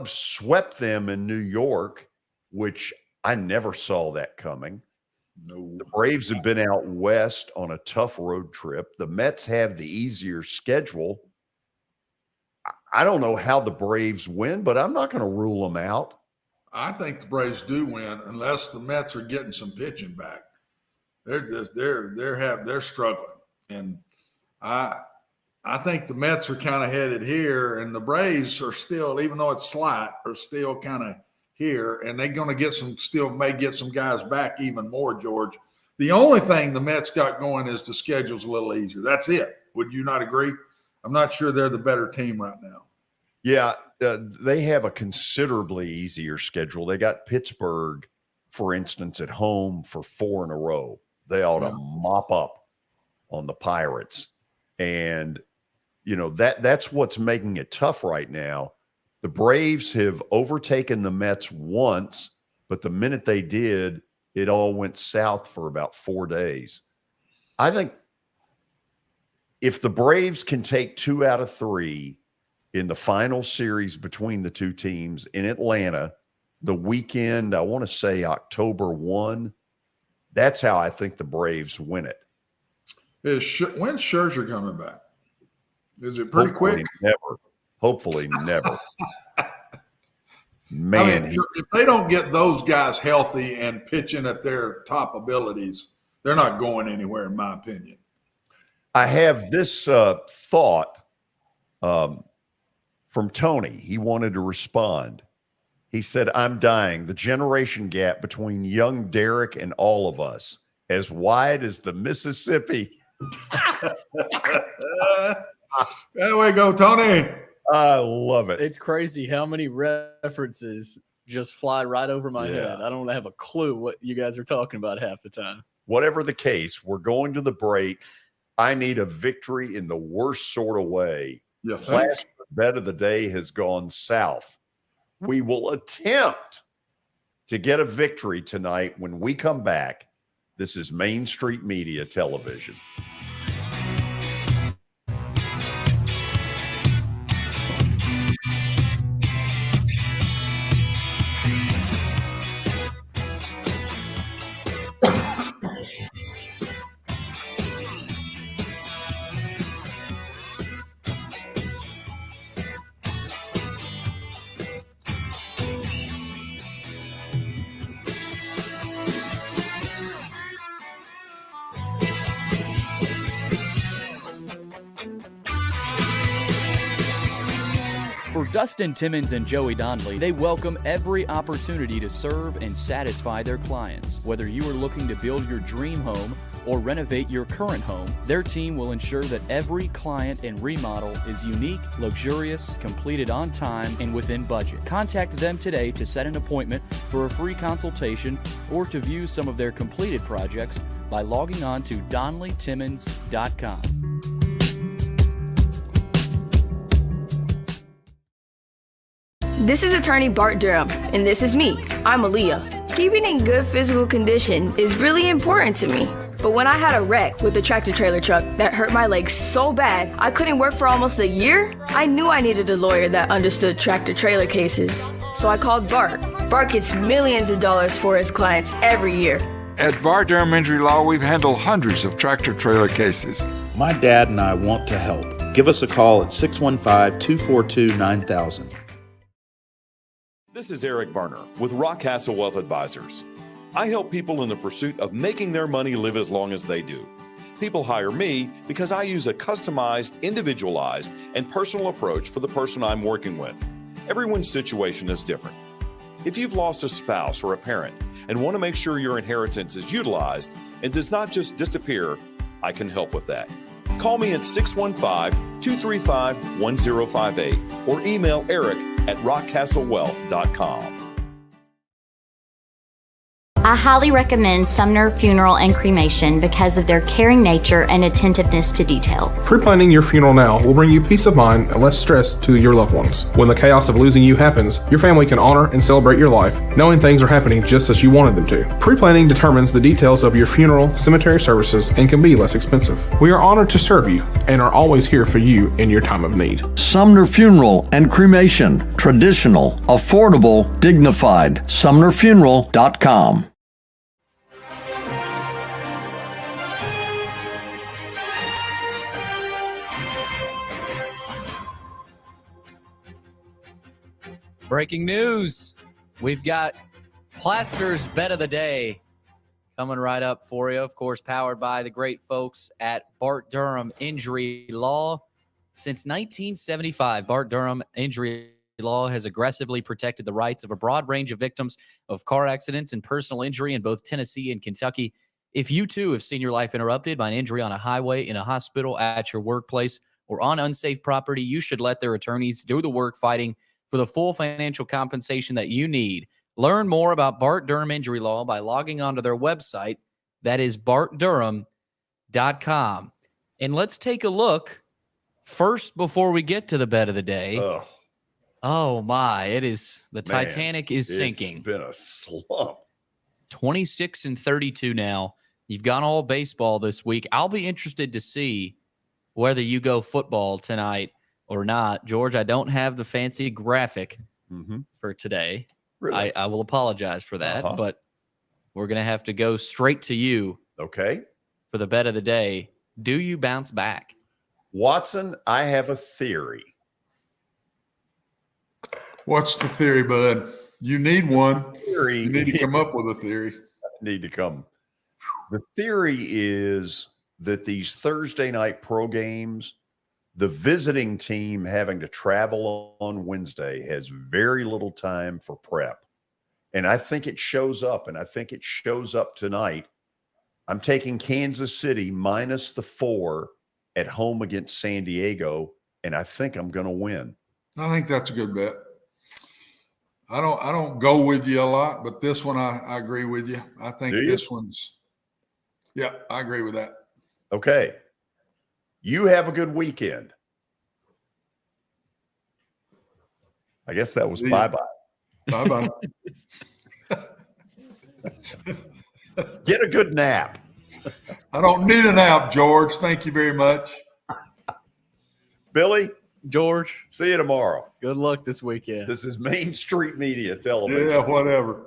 swept them in New York, which I never saw that coming. No. The Braves have been out west on a tough road trip. The Mets have the easier schedule. I don't know how the Braves win, but I'm not going to rule them out. I think the Braves do win unless the Mets are getting some pitching back. They're struggling, and I think the Mets are kind of headed here, and the Braves are still, even though it's slight, are still kind of here, and they're going to may get some guys back even more, George. The only thing the Mets got going is the schedule's a little easier. That's it. Would you not agree? I'm not sure they're the better team right now. Yeah, they have a considerably easier schedule. They got Pittsburgh, for instance, at home for 4 in a row. They ought to mop up on the Pirates. And, that's what's making it tough right now. The Braves have overtaken the Mets once, but the minute they did, it all went south for about 4 days. I think if the Braves can take 2 out of 3 in the final series between the two teams in Atlanta, the weekend, I want to say October 1, that's how I think the Braves win it. When's Scherzer coming back? Is it pretty quick? Hopefully never. Man, if they don't get those guys healthy and pitching at their top abilities, they're not going anywhere, in my opinion. I have this thought from Tony. He wanted to respond. He said, I'm dying. The generation gap between young Derek and all of us, as wide as the Mississippi. There we go, Tony. I love it. It's crazy how many references just fly right over my head. I don't have a clue what you guys are talking about half the time. Whatever the case, we're going to the break. I need a victory in the worst sort of way. Last bet of the day has gone south. We will attempt to get a victory tonight when we come back. This is Main Street Media Television. For Dustin Timmons and Joey Donnelly, they welcome every opportunity to serve and satisfy their clients. Whether you are looking to build your dream home or renovate your current home, their team will ensure that every client and remodel is unique, luxurious, completed on time, and within budget. Contact them today to set an appointment for a free consultation or to view some of their completed projects by logging on to DonnellyTimmons.com. This is attorney Bart Durham, and this is me. I'm Aaliyah. Keeping in good physical condition is really important to me. But when I had a wreck with a tractor trailer truck that hurt my legs so bad I couldn't work for almost a year, I knew I needed a lawyer that understood tractor trailer cases. So I called Bart. Bart gets millions of dollars for his clients every year. At Bart Durham Injury Law, we've handled hundreds of tractor trailer cases. My dad and I want to help. Give us a call at 615-242-9000. This is Eric Berner with Rockcastle Wealth Advisors. I help people in the pursuit of making their money live as long as they do. People hire me because I use a customized, individualized, and personal approach for the person I'm working with. Everyone's situation is different. If you've lost a spouse or a parent and want to make sure your inheritance is utilized and does not just disappear, I can help with that. Call me at 615-235-1058 or email eric@rockcastlewealth.com. I highly recommend Sumner Funeral and Cremation because of their caring nature and attentiveness to detail. Pre-planning your funeral now will bring you peace of mind and less stress to your loved ones. When the chaos of losing you happens, your family can honor and celebrate your life, knowing things are happening just as you wanted them to. Pre-planning determines the details of your funeral, cemetery services, and can be less expensive. We are honored to serve you and are always here for you in your time of need. Sumner Funeral and Cremation. Traditional, affordable, dignified. SumnerFuneral.com. Breaking news. We've got Plaster's bet of the day coming right up for you. Of course, powered by the great folks at Bart Durham Injury Law. Since 1975, Bart Durham Injury Law has aggressively protected the rights of a broad range of victims of car accidents and personal injury in both Tennessee and Kentucky. If you, too, have seen your life interrupted by an injury on a highway, in a hospital, at your workplace, or on unsafe property, you should let their attorneys do the work fighting for the full financial compensation that you need. Learn more about Bart Durham Injury Law by logging onto their website. That is bartdurham.com. And let's take a look first before we get to the bet of the day. Oh, my. It is – the Titanic is sinking. It's been a slump. 26-32 now. You've gone all baseball this week. I'll be interested to see whether you go football tonight or not. George, I don't have the fancy graphic for today. Really? I will apologize for that, but we're going to have to go straight to you. Okay. For the bet of the day. Do you bounce back? Watson, I have a theory. What's the theory, bud? You need one. Theory. You need to come up with a theory. The theory is that these Thursday night pro games, the visiting team having to travel on Wednesday has very little time for prep. And I think it shows up, and I think it shows up tonight. I'm taking Kansas City minus the 4 at home against San Diego, and I think I'm going to win. I think that's a good bet. I don't go with you a lot, but this one I agree with you. I think this one's I agree with that. Okay. You have a good weekend. I guess that was bye-bye. Bye-bye. Get a good nap. I don't need a nap, George. Thank you very much. Billy, George, see you tomorrow. Good luck this weekend. This is Main Street Media Television. Yeah, whatever.